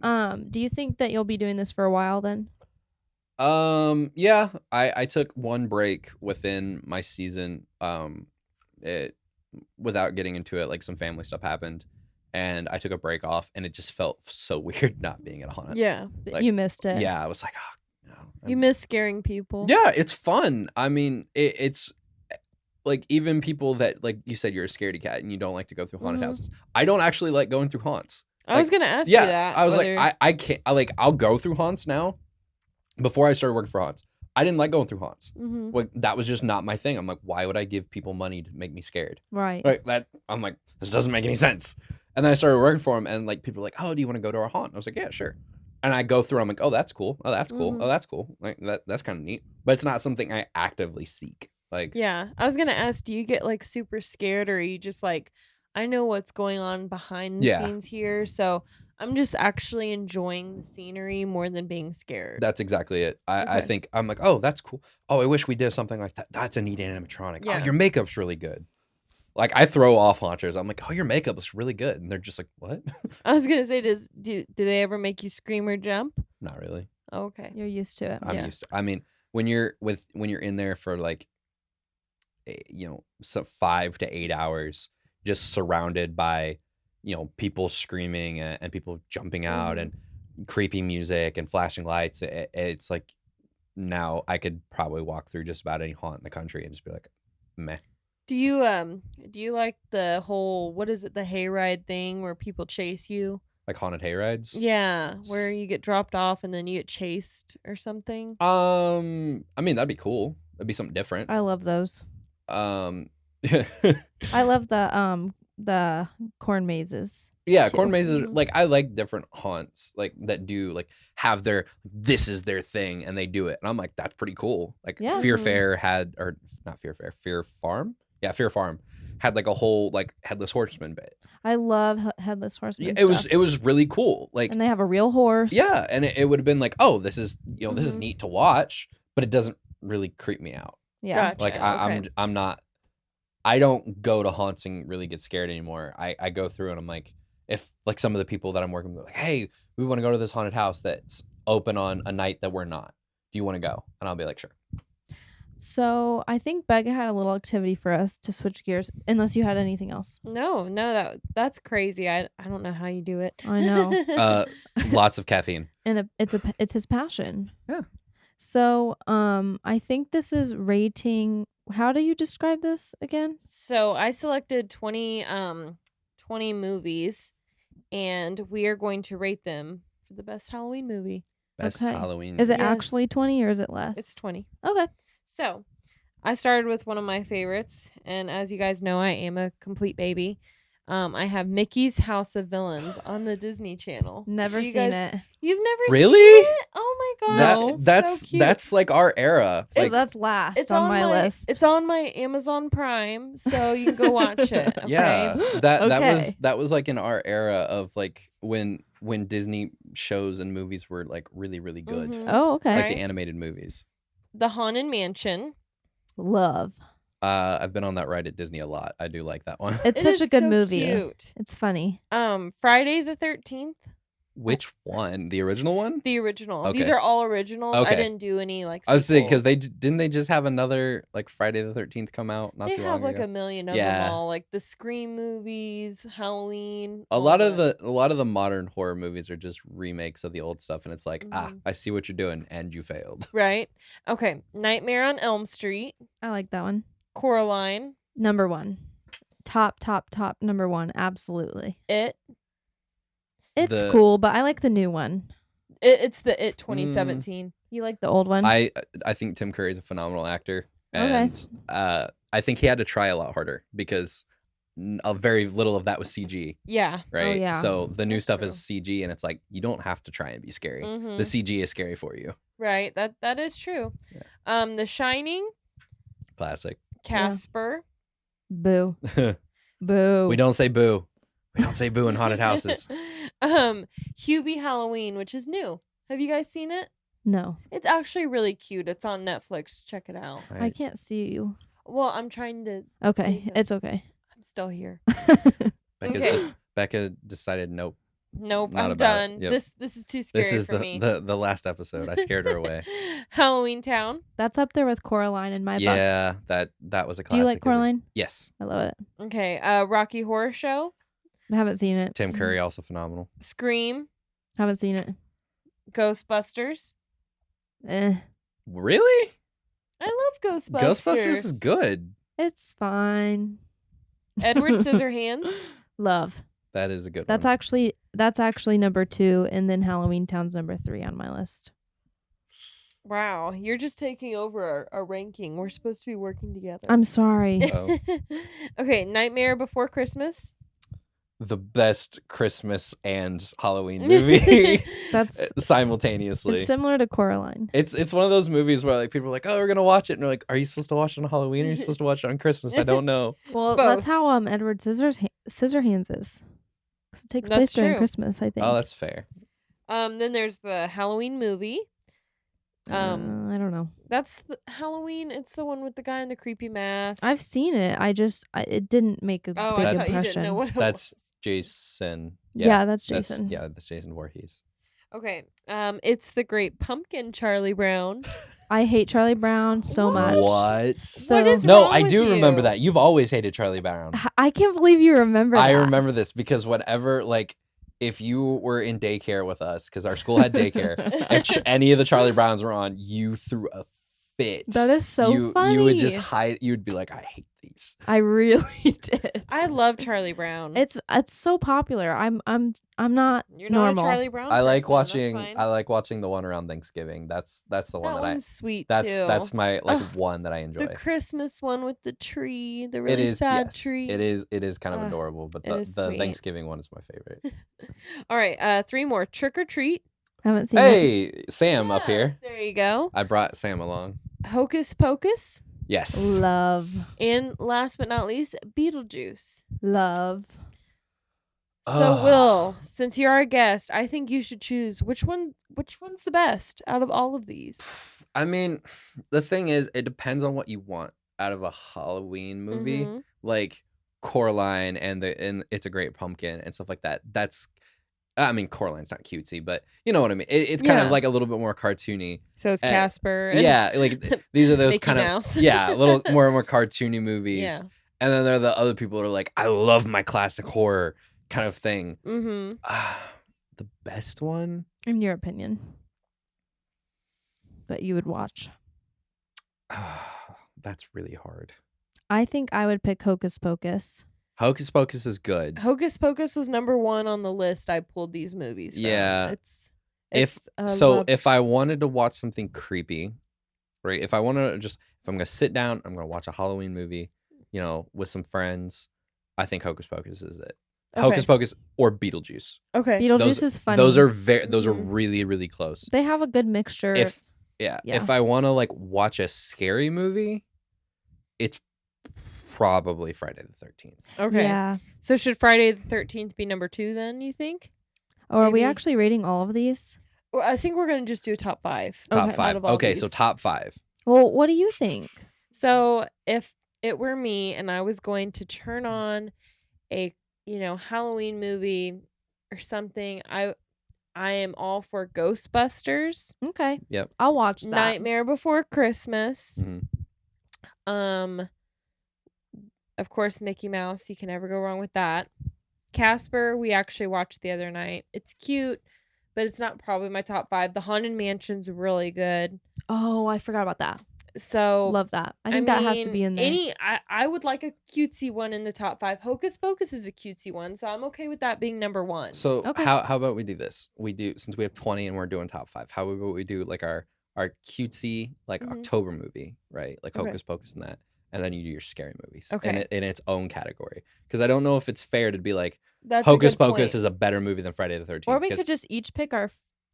Do you think that you'll be doing this for a while then? Yeah, I took one break within my season. Without getting into it, like, some family stuff happened, and I took a break off, and it just felt so weird not being at a haunt. Yeah. Like, You missed it. Yeah, I was like, oh, You miss scaring people. Yeah, it's fun. I mean, it's like even people that, like you said, you're a scaredy cat and you don't like to go through haunted Mhm. houses. I don't actually like going through haunts. I was gonna ask Yeah, you that. I was whether- like, I can't. I'll go through haunts now. Before I started working for haunts, I didn't like going through haunts. Mhm. Like that was just not my thing. I'm like, why would I give people money to make me scared? Right. Like that, I'm like, this doesn't make any sense. And then I started working for them, and like people were like, oh, do you want to go to our haunt? I was like, yeah, sure. And I go through, I'm like, oh, that's cool. Oh, that's cool. Mhm. Oh, that's cool. Like that's kind of neat. But it's not something I actively seek. Like, Yeah, I was gonna ask, do you get like super scared, or are you just like, I know what's going on behind the Yeah. scenes here, so I'm just actually enjoying the scenery more than being scared. that's exactly it. I Okay. think I'm like, oh, that's cool. Oh, I wish we did something like that. That's a neat animatronic. Yeah. Oh, your makeup's really good. Like I throw off haunters. I'm like, oh, your makeup is really good, and they're just like, what? I was gonna say, do they ever make you scream or jump? Not really. Oh, okay. You're used to it. I'm Yeah. used to. I mean, when you're in there for like, so 5 to 8 hours, just surrounded by, people screaming and people jumping out and creepy music and flashing lights. It's like now I could probably walk through just about any haunt in the country and just be like, meh. Do you like the whole, what is it, the hayride thing where people chase you? Like haunted hayrides. Yeah, where you get dropped off and then you get chased or something. I mean that'd be cool. That'd be something different. I love those. Um, I love the corn mazes. yeah, too. corn mazes. Mhm. Like I like different haunts, like that do like have this is their thing, and they do it, and I'm like, that's pretty cool. Like Yeah. Fear Mhm. Fair had, or not Fear Fair, Fear Farm. Yeah, Fear Farm had like a whole like headless horseman bit. I love headless horseman. Yeah, stuff. it was really cool. Like and they have a real horse. yeah, and it would have been like, oh, this is this is Mhm. neat to watch, but it doesn't really creep me out. Yeah. Gotcha. Like okay. I'm not. I don't go to haunts and really get scared anymore. I go through and I'm like, if like some of the people that I'm working with are like, hey, we want to go to this haunted house that's open on a night that we're not. Do you want to go? And I'll be like, sure. So I think Becca had a little activity for us to switch gears, unless you had anything else. No, that's crazy. I don't know how you do it. I know. Lots of caffeine. And it's his passion. Yeah. So I think this is rating. How do you describe this again? So I selected 20 movies, and we are going to rate them for the best Halloween movie. Best Okay. Halloween. Is it Yes. actually 20 or is it less? It's 20. Okay. So I started with one of my favorites, and as you guys know, I am a complete baby. I have Mickey's House of Villains on the Disney Channel. Never You seen guys- it. You've never Really? seen it? Oh my gosh. That's so cute. that's like our era. So Like, that's last It's on my list. It's on my Amazon Prime, so you can go watch it. Okay? yeah, that Okay. was like in our era of like when Disney shows and movies were like really really good, Mhm. Oh, okay. like Right. the animated movies. The Haunted Mansion. Love. I've been on that ride at Disney a lot. I do like that one. It's It such is a good so movie. Cute. It's funny. Friday the 13th. Which one? The original one? The original. These Okay. are all originals. I Okay. didn't do any like. I was saying because sequels. didn't they just have another like Friday the 13th come out not They too have long like ago? a million of Yeah. them all, like the Scream movies, Halloween. A all lot of the modern horror movies are just remakes of the old stuff, and it's like, Mhm. I see what you're doing, and you failed. right. Okay, Nightmare on Elm Street, I like that one. Coraline, Number one. Top number one. Absolutely. It. It's The- cool, but I like the new one. It's the It 2017. You like the old one? I think Tim Curry is a phenomenal actor, Okay. and I think he had to try a lot harder because a very little of that was CG, Yeah. right? yeah. So the new That's stuff true. is CG, and it's like you don't have to try and be scary. Mhm. The CG is scary for you. Right. That is true. Yeah. The Shining, Classic. Casper. Boo. Boo. We don't say boo. We don't say boo in haunted houses. Hubie Halloween, which is new. Have you guys seen it? No. It's actually really cute. It's on Netflix. Check it out. I can't see you. Well, I'm trying to. Okay. Say so. It's okay. I'm still here. Becca Okay. decided nope. Nope, Not I'm about it. done. Yep. This is too scary This is for me. the last episode. I scared her away. Halloween Town. That's up there with Coraline in my book. Yeah, that was a classic. Do you like Coraline? Yes. I love it. Okay. Rocky Horror Show. I haven't seen it. Tim Curry also phenomenal. Scream. Haven't seen it. Ghostbusters. Really? I love Ghostbusters. Ghostbusters is good. It's fine. Edward Scissorhands. Love. That is a good That's one. actually number 2, and then Halloween Town's number 3 on my list. Wow, you're just taking over our ranking. We're supposed to be working together. I'm sorry. Oh. Okay, Nightmare Before Christmas. The best Christmas and Halloween movie That's simultaneously. it's similar to Coraline. It's one of those movies where like people are like, oh, we're gonna watch it, and they're like, are you supposed to watch it on Halloween or are you supposed to watch it on Christmas? I don't know. Well, Both. that's how Edward Scissorhands is. 'Cause it takes That's place during true. Christmas, I think. Oh, that's fair. Then there's the Halloween movie. I don't know. That's the Halloween. It's the one with the guy in the creepy mask. I've seen it. it didn't make a Oh, big I thought you impression. didn't know what it That's was. Jason. Yeah, that's Jason. That's Jason Voorhees. Okay. It's the Great Pumpkin, Charlie Brown. I hate Charlie Brown so much. What? So What is No, wrong I with do remember you? that. You've always hated Charlie Brown. I can't believe you remember that. I remember this because whenever, like, if you were in daycare with us, because our school had daycare, if any of the Charlie Browns were on, you threw a fit. That is so funny. You would just hide. You would be like, I hate these. I really did. I love Charlie Brown. It's so popular. I'm not You're not normal. a Charlie Brown. I like person, watching. that's fine. I like watching the one around Thanksgiving. That's the one that that I. one's sweet That's too. that's my like Ugh, one that I enjoy. the Christmas one with the tree, the It really is sad yes, tree. It is kind of Ugh, adorable, but it the is the sweet. Thanksgiving one is my favorite. All right, 3 more. Trick or Treat. Haven't seen it. Hey, Sam up Yeah, here. There you go. I brought Sam along. Hocus Pocus. Yes. Love. And last but not least, Beetlejuice. Love. So Ugh. Will, since you're our guest, I think you should choose which one's the best out of all of these. I mean, the thing is, it depends on what you want out of a Halloween movie, Mhm. like Coraline and It's a Great Pumpkin and stuff like that. I mean, Coraline's not cutesy, but you know what I mean. It's kind Yeah. of like a little bit more cartoony. So is Casper. and Yeah, like these are those Mickey kind Mouse. of a little more cartoony movies. Yeah. And then there are the other people that are like, I love my classic horror kind of thing. Mm-hmm. The best one? In your opinion. That you would watch. That's really hard. I think I would pick Hocus Pocus. Hocus Pocus is good. Hocus Pocus was number 1 on the list I pulled these movies from. Yeah. It's If I wanted to watch something creepy, right? If I'm gonna sit down, I'm gonna watch a Halloween movie, with some friends, I think Hocus Pocus is it. Okay. Hocus Pocus or Beetlejuice. Okay. Beetlejuice is funny. Those are Mhm. really, really close. They have a good mixture. Yeah. Yeah. If I want to like watch a scary movie, it's probably Friday the 13th. Okay. Yeah. So should Friday the 13th be number 2 then, you think? Or are we Maybe. actually rating all of these? Well, I think we're going to just do a top 5. Top Okay. 5. Out of all Okay, so these. top 5. Well, what do you think? So if it were me and I was going to turn on a, Halloween movie or something, I am all for Ghostbusters, Okay. Yep. I'll watch that. Nightmare Before Christmas. Mhm. Of course, Mickey Mouse. You can never go wrong with that. Casper, we actually watched the other night. It's cute, but it's not probably my top 5. The Haunted Mansion's really good. Oh, I forgot about that. So Love that. I think that has to be in there. I would like a cutesy one in the top 5. Hocus Pocus is a cutesy one, so I'm okay with that being number 1. So Okay. how about we do this? Since we have 20 and we're doing top 5. How about we do like our cutesy like Mhm. October movie, right? Like Okay. Hocus Pocus and that, and then you do your scary movies, Okay. in its own category. Because I don't know if it's fair to be like That's Hocus a good Pocus point. is a better movie than Friday the 13th. Or we 'cause could just each pick our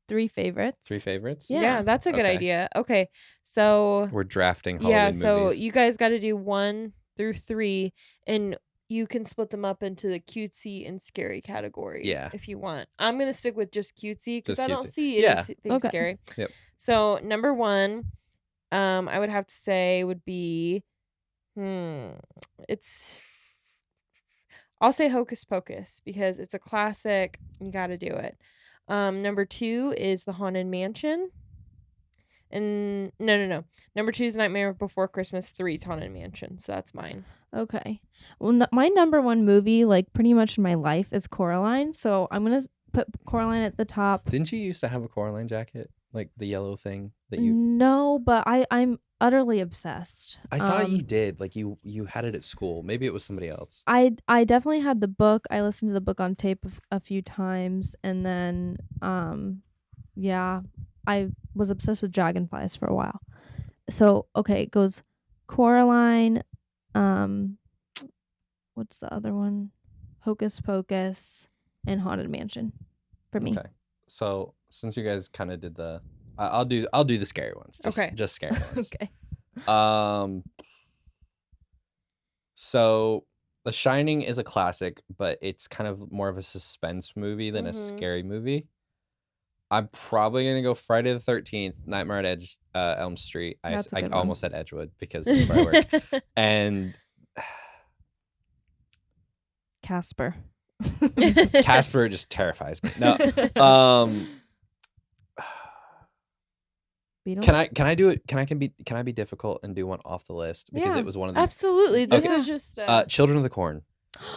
3 favorites. 3 favorites. Yeah. Yeah, that's a good Okay. idea. Okay. So We're drafting Halloween yeah, so movies. you guys got to do 1 through 3, and you can split them up into the cutesy and scary category. Yeah. if you want. I'm gonna stick with just cutesy because Just I don't cutesy. see Yeah. anything Okay. scary. Yep. So number 1, I would have to say would be, I'll say Hocus Pocus because it's a classic. You got to do it. Number 2 is The Haunted Mansion. And no. Number 2 is Nightmare Before Christmas. 3 is Haunted Mansion. So that's mine. Okay. Well, my number 1 movie, like pretty much in my life, is Coraline. So I'm going to put Coraline at the top. Didn't you used to have a Coraline jacket? like the yellow thing that you? No, but I'm utterly obsessed. I thought you did. Like you had it at school. Maybe it was somebody else. I definitely had the book. I listened to the book on tape a few times, and then yeah, I was obsessed with dragonflies for a while. So okay, it goes Coraline, what's the other one? Hocus Pocus and Haunted Mansion for me. Okay. So since you guys kind of did the, I'll do the scary ones. Okay. Just scary ones. Okay. So The Shining is a classic, but it's kind of more of a suspense movie than a Mhm. scary movie. I'm probably gonna go Friday the 13th, Nightmare at Elm Street. That's a I good one. almost said Edgewood because that's where I work. And Casper. Casper just terrifies me. No. Beetle? Can I do it? Can I be difficult and do one off the list because Yeah. it was one of the Absolutely. This Okay. was just Children of the Corn.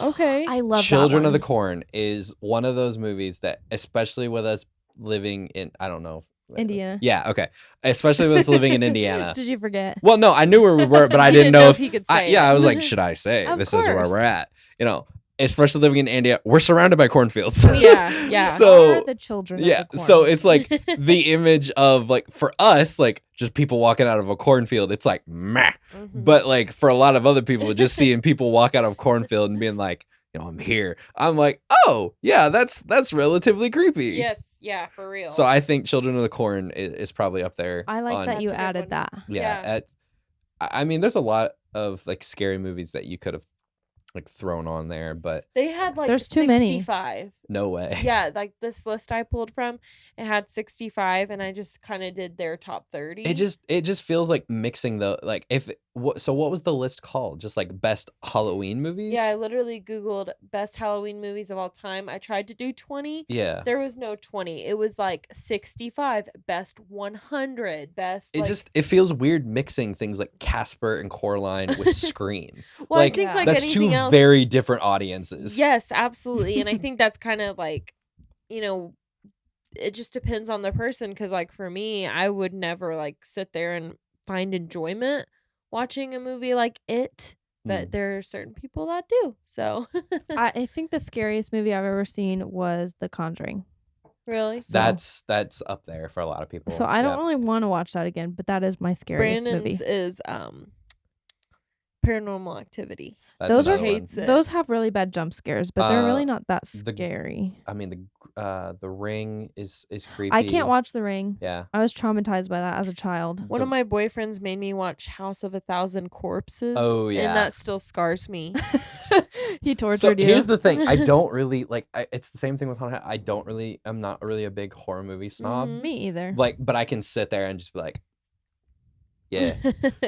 okay. I love Children that of the one. Corn is one of those movies that, especially with us living in, I don't know, Indiana. Yeah, okay. Especially with us living in Indiana. Did you forget? Well, no, I knew where we were, but I You didn't know if he could I, say yeah, it. I was like, should I say Of this is where course. we're at? You know, especially living in India, we're surrounded by cornfields. Yeah, yeah. So Are the children yeah, of the corn. so it's like the image of like for us, like just people walking out of a cornfield. It's like meh, Mhm. but like for a lot of other people, just seeing people walk out of a cornfield and being like, you know, I'm here. I'm like, oh yeah, that's relatively creepy. yes, yeah, for real. So I think Children of the Corn is probably up there. I like on- that you That's a good added one. that. Yeah. I mean, there's a lot of like scary movies that you could have like thrown on there, but they had like There's too many. 65. no way. Yeah, like this list I pulled from, it had 65, and I just kind of did their top 30. It just feels like mixing the like if so what was the list called? Just like best Halloween movies? Yeah, I literally Googled best Halloween movies of all time. I tried to do 20. Yeah. There was no 20. It was like 65, best 100, best. It like, just it feels weird mixing things like Casper and Coraline with Scream. well, like, I think Yeah. like That's anything two else. very different audiences. Yes, absolutely. And I think that's kind of like, you know, it just depends on the person. Cause like for me, I would never like sit there and find enjoyment watching a movie like it. But there are certain people that do. So I think the scariest movie I've ever seen was The Conjuring. really, So- That's up there for a lot of people. So I don't Yeah. really want to watch that again, but that is my scariest Brandon's movie. is Paranormal Activity. That's Those are another one. hates it. Those have really bad jump scares, but they're really not that the- scary. I mean the Ring is creepy. I can't watch The Ring. Yeah. I was traumatized by that as a child. One The- of my boyfriends made me watch House of a Thousand Corpses. Oh, yeah. And that still scars me. He So tortured you. here's the thing. I don't really like. It's the same thing with haunted. I'm not really a big horror movie snob. Mhm. Me either. Like, but I can sit there and just be like, yeah,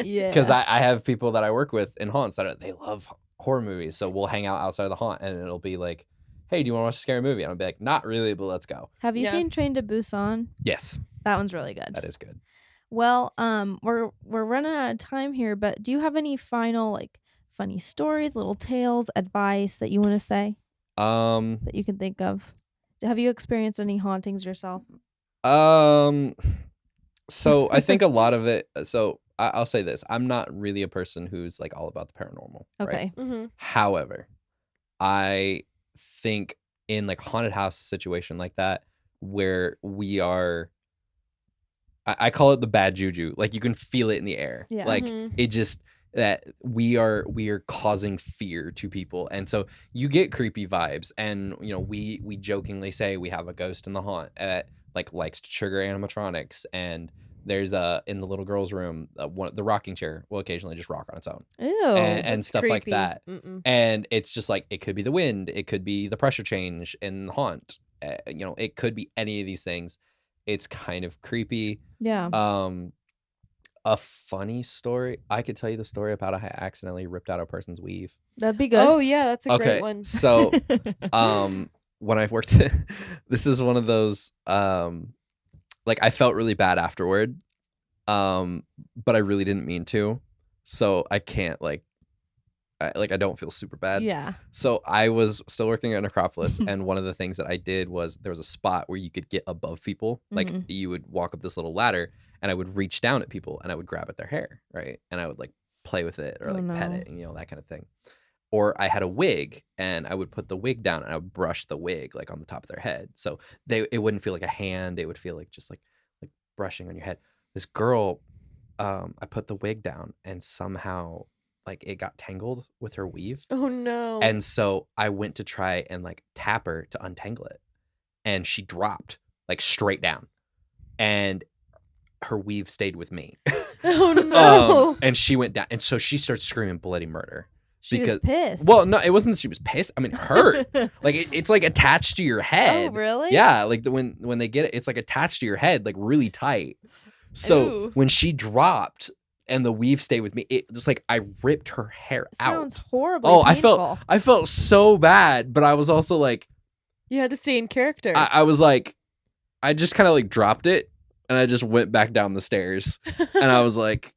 Yeah. because I have people that I work with in haunts that they love horror movies. So we'll hang out outside of the haunt, and it'll be like, hey, do you want to watch a scary movie? And I'll be like, not really, but let's go. Have you Yeah. seen Train to Busan? Yes, That one's really good. that is good. Well, we're running out of time here, but do you have any final like funny stories, little tales, advice that you want to say that you can think of? Have you experienced any hauntings yourself? So I think a lot of it. So I'll say this: I'm not really a person who's like all about the paranormal. Right? Okay. hmm However, I think in like haunted house situation like that, where we are, I call it the bad juju. Like you can feel it in the air. Yeah. Like Mhm. it just that we are causing fear to people, and so you get creepy vibes. And you know, we jokingly say we have a ghost in the haunt that like likes to trigger animatronics, and there's in the little girl's room the rocking chair will occasionally just rock on its own. Ew. And stuff like Creepy. that. Mm-mm. And it's just like it could be the wind, it could be the pressure change in the haunt. You know, it could be any of these things. It's kind of creepy. Yeah. A funny story. I could tell you the story about how I accidentally ripped out a person's weave. That'd be good. Oh yeah, that's a Okay, great one. so when I worked, this is one of those. Like I felt really bad afterward, but I really didn't mean to, so I can't like I don't feel super bad. Yeah. So I was still working at Necropolis, and one of the things that I did was there was a spot where you could get above people. Like Mhm. you would walk up this little ladder, and I would reach down at people, and I would grab at their hair, right? And I would like play with it or Oh, like pet no. it, and that kind of thing. Or I had a wig, and I would put the wig down, and I would brush the wig like on the top of their head, so it wouldn't feel like a hand. It would feel like just like brushing on your head. This girl, I put the wig down, and somehow like it got tangled with her weave. Oh no. And so I went to try and like tap her to untangle it. And she dropped like straight down. And her weave stayed with me. Oh no. And she went down. And so she starts screaming bloody murder. She was pissed. Well, no, it wasn't that she was pissed. I mean, hurt. Like it's like attached to your head. Oh, really? Yeah. Like when they get it, it's like attached to your head, like really tight. So Ooh. when she dropped and the weave stayed with me, it just like I ripped her hair out. Sounds horribly Oh, painful. I felt so bad, but I was also like, You had to stay in character. I was like, I just kind of like dropped it, and I just went back down the stairs, and I was like,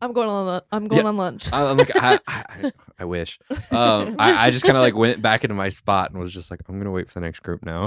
I'm going on lunch. I'm like, I wish. I just kind of like went back into my spot and was just like, I'm gonna wait for the next group now.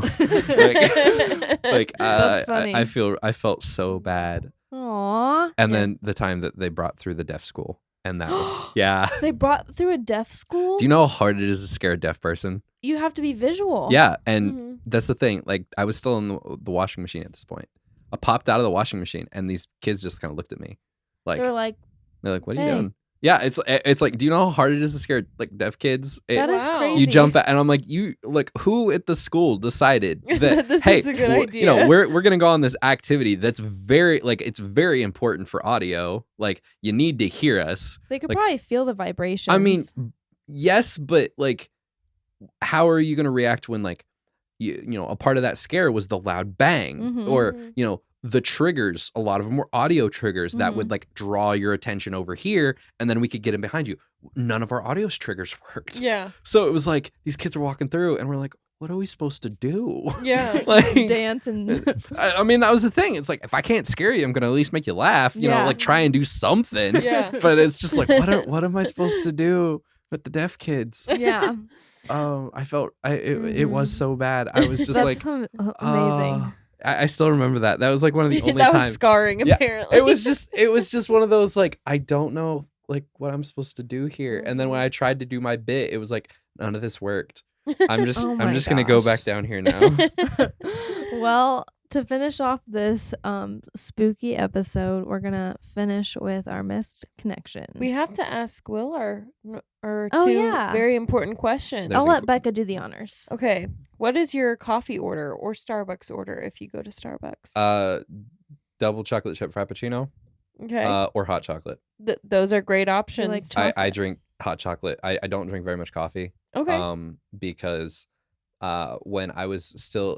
That's funny. I felt so bad. Aww. And Yeah. then the time that they brought through the deaf school, and that was yeah. They brought through a deaf school? Do you know how hard it is to scare a deaf person? You have to be visual. Yeah, and Mhm. that's the thing. Like, I was still in the washing machine at this point. I popped out of the washing machine, and these kids just kind of looked at me, like They're like, they're like, "What are you "Hey." doing?" Yeah, it's like, do you know how hard it is to scare like deaf kids? that is Wow. crazy. You jump at, and I'm like, who at the school decided that This hey, is a good you know, idea. we're gonna go on this activity that's very like it's very important for audio. Like, you need to hear us. They could like- probably feel the vibrations. I mean, yes, but like, how are you gonna react when like you know a part of that scare was the loud bang Mhm. or Mhm. you know the triggers? A lot of them were audio triggers that would like draw your attention over here, and then we could get in behind you. None of our audio triggers worked. Yeah. So it was like these kids were walking through, and we're like, what are we supposed to do? Yeah. like, dance and I mean, that was the thing. It's like, if I can't scare you, I'm gonna at least make you laugh. You know, Yeah. like try and do something. Yeah. But it's just like, what am I supposed to do with the deaf kids? yeah. Oh, I felt it was so bad. I was just That's like, amazing. I still remember that. That was like one of the only that was times. scarring, Yeah, apparently. It was just one of those like, I don't know like what I'm supposed to do here. And then when I tried to do my bit, it was like none of this worked. I'm just Oh my gonna go gosh. back down here now. Well, to finish off this spooky episode, we're gonna finish with our missed connection. We have to ask Will our Oh, two yeah. very important questions. There's I'll a- let Becca do the honors. Okay. What is your coffee order or Starbucks order if you go to Starbucks? Double chocolate chip frappuccino, Okay. or hot chocolate. Those are great options. like I Chocolate. drink hot chocolate. I don't drink very much coffee. Okay. Because when I was still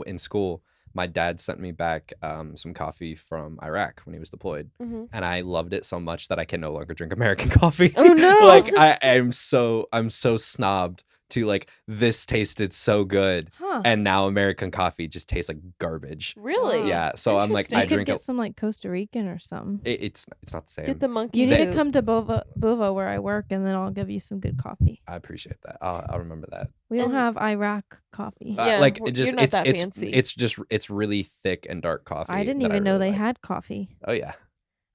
in school, my dad sent me back some coffee from Iraq when he was deployed, Mhm. and I loved it so much that I can no longer drink American coffee. Oh, no. Like I'm so snobbed to like, this tasted so good, Huh. and now American coffee just tastes like garbage. Really? Wow. Yeah, so I'm like, Interesting. I I could drink get a, some like Costa Rican or something. it's not the same. Get the monkey. You need to food. come to Bova where I work, and then I'll give you some good coffee. I appreciate that. I'll remember that. We don't And- have Iraq coffee. Yeah, Like, you're it just not it's that it's fancy. it's really thick and dark coffee. I didn't that even know really they like. had coffee. Oh yeah.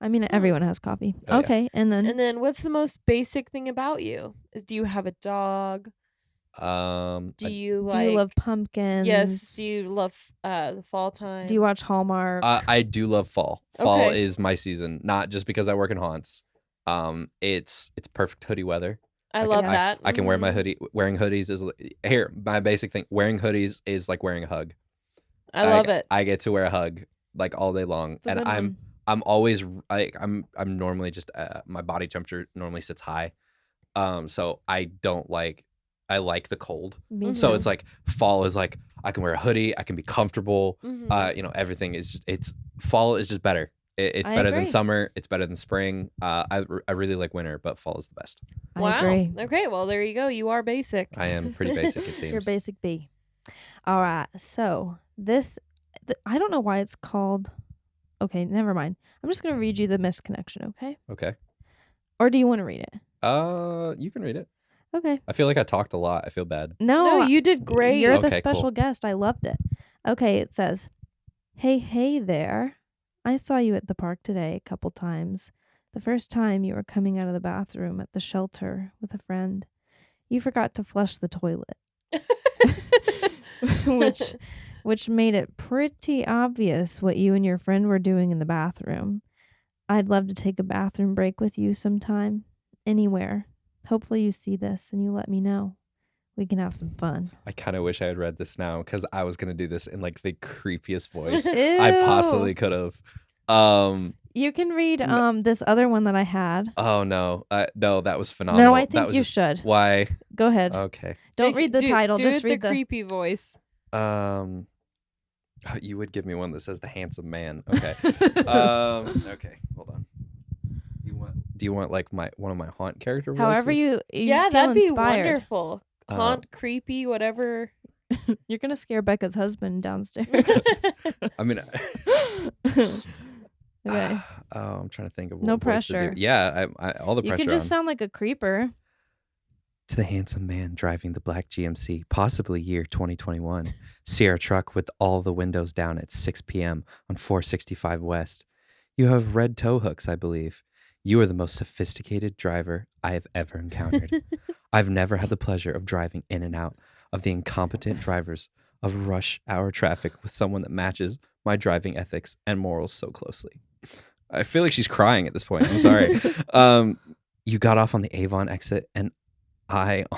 I mean, everyone has coffee. Oh, yeah. Okay, and then And then what's the most basic thing about you? Do you have a dog? Do you do like you love pumpkins? Yes, do you love the fall time? Do you watch Hallmark? I do love fall. Fall Okay. is my season, not just because I work in haunts. It's perfect hoodie weather. I can- love Yes. that. I can wear my Mhm. hoodie. Wearing hoodies is here. My basic thing. Wearing hoodies is like wearing a hug. I love it. I get to wear a hug like all day long, It's a and good one. I'm always I'm normally just my body temperature normally sits high, so I like the cold. Me So too. it's like fall is like I can wear a hoodie, I can be comfortable. Mhm. You know, everything is just, it's fall is just better. It's I better agree. than summer. It's better than spring. I really like winter, but fall is the best. I wow. agree. Okay, well there you go. You are basic. I am pretty basic. It seems. You're basic B. All right. So I don't know why it's called. Okay, never mind. I'm just gonna read you the misconnection. Okay. Okay. Or do you want to read it? You can read it. Okay. I feel like I talked a lot. I feel bad. No, you did great. You're the Okay, special cool. guest. I loved it. Okay, it says, hey there. I saw you at the park today a couple times. The first time you were coming out of the bathroom at the shelter with a friend. You forgot to flush the toilet. which made it pretty obvious what you and your friend were doing in the bathroom. I'd love to take a bathroom break with you sometime. Anywhere. Hopefully you see this and you let me know. We can have some fun. I kind of wish I had read this now because I was going to do this in like the creepiest voice I possibly could have. You can read this other one that I had. Oh, no. No, that was phenomenal. No, I think that was you should. Why? Go ahead. Okay. Don't read the title. Do Just it read the creepy voice. You would give me one that says the handsome man. Okay. Okay. Hold on. Do you want like one of my haunt character voices? However you Yeah, feel that'd be inspired. wonderful. Haunt, creepy, whatever. You're gonna scare Becca's husband downstairs. I mean, Okay. I'm trying to think of No what voice to do. pressure. Yeah, all the You pressure can just on. sound like a creeper. To the handsome man driving the black GMC, possibly year 2021, Sierra truck with all the windows down at 6 p.m. on 465 West. You have red tow hooks, I believe. You are the most sophisticated driver I have ever encountered. I've never had the pleasure of driving in and out of the incompetent drivers of rush hour traffic with someone that matches my driving ethics and morals so closely. I feel like she's crying at this point. I'm sorry. You got off on the Avon exit and got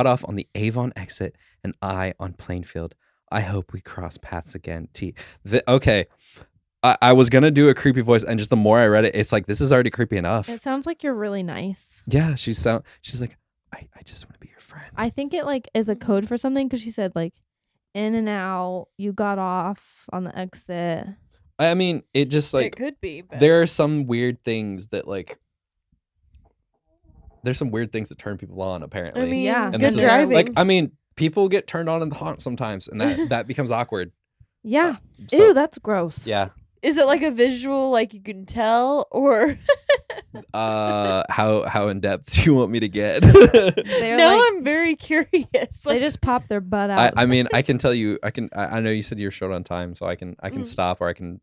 off on the Avon exit and I on Plainfield. I hope we cross paths again. Okay. I was gonna do a creepy voice, and just the more I read it, it's like this is already creepy enough. It sounds like you're really nice. Yeah, she's like, I just want to be your friend. I think it like is a code for something because she said like in and out, you got off on the exit. I mean, it just like it could be. But... there are some weird things that like there's some weird things that turn people on apparently. I mean, Yeah. and good this is driving. like, I mean, people get turned on in the haunt sometimes, and that becomes awkward. Yeah. So, Ew, that's gross. yeah. Is it like a visual, like you can tell, or How in depth do you want me to get? They're now like, I'm very curious. they just pop their butt out. I mean, I can tell you. I know you said you're short on time, so I can stop, or I can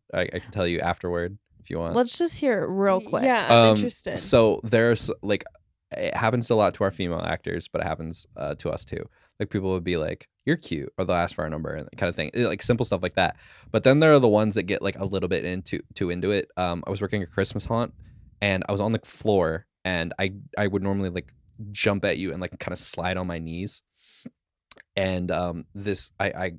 tell you afterward if you want. Let's just hear it real quick. Yeah, I'm interested. So there's like, it happens a lot to our female actors, but it happens to us too. Like people would be like, "You're cute," or they'll ask for our number and kind of thing, like simple stuff like that. But then there are the ones that get like a little bit into it. I was working a Christmas haunt, and I was on the floor, and I would normally like jump at you and like kind of slide on my knees. And I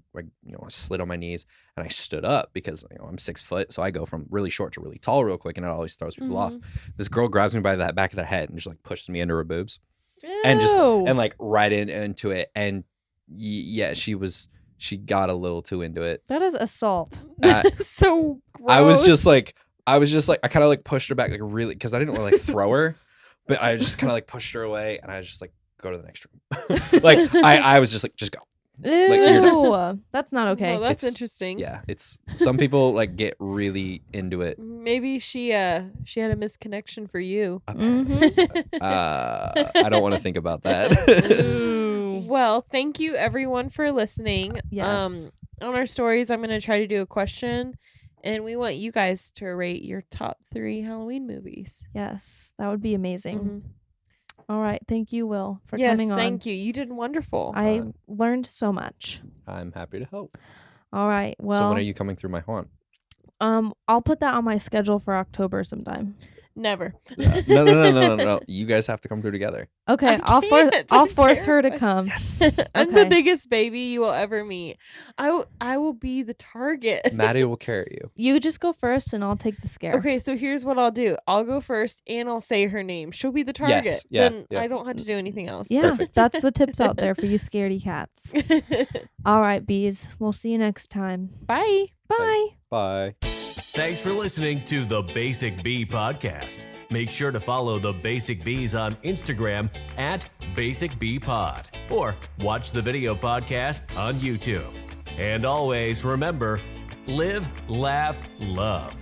slid on my knees and I stood up because I'm 6 foot, so I go from really short to really tall real quick, and it always throws people off. This girl grabs me by the back of the head and just like pushes me into her boobs. And just and like right into it, and yeah, she got a little too into it. That is assault. So gross. I was just like I kind of like pushed her back like really, because I didn't want to like throw her, but I just kind of like pushed her away, and I was just like, go to the next room. Like I was just like, just go. Ew, that's not okay. Well, that's It's- interesting. Yeah, it's some people like get really into it. Maybe she had a misconnection for you. Mm-hmm. I don't want to think about that. Well, thank you everyone for listening. Yes. On our stories, I'm gonna try to do a question, and we want you guys to rate your top 3 Halloween movies. Yes, that would be amazing. Mhm. All right, thank you, Will, for Yes, coming on. thank you. You did wonderful. I learned so much. I'm happy to help. All right, well, So when are you coming through my haunt? I'll put that on my schedule for October sometime. Never. No. You guys have to come through together. Okay, I can't. I'll I'm force her to terrified. come. Yes. I'm Okay. the biggest baby you will ever meet. I will be the target. Maddie will carry you. You just go first, and I'll take the scare. Okay, so here's what I'll do. I'll go first, and I'll say her name. She'll be the target. Yes, yeah, Then yeah. I don't have to do anything else. Yeah, Perfect. that's the tips out there for you scaredy cats. All right, bees. We'll see you next time. Bye. Bye. Bye. Thanks for listening to the Basic Bee Podcast. Make sure to follow the Basic Bees on Instagram at basicbpod, or watch the video podcast on YouTube. And always remember, live, laugh, love.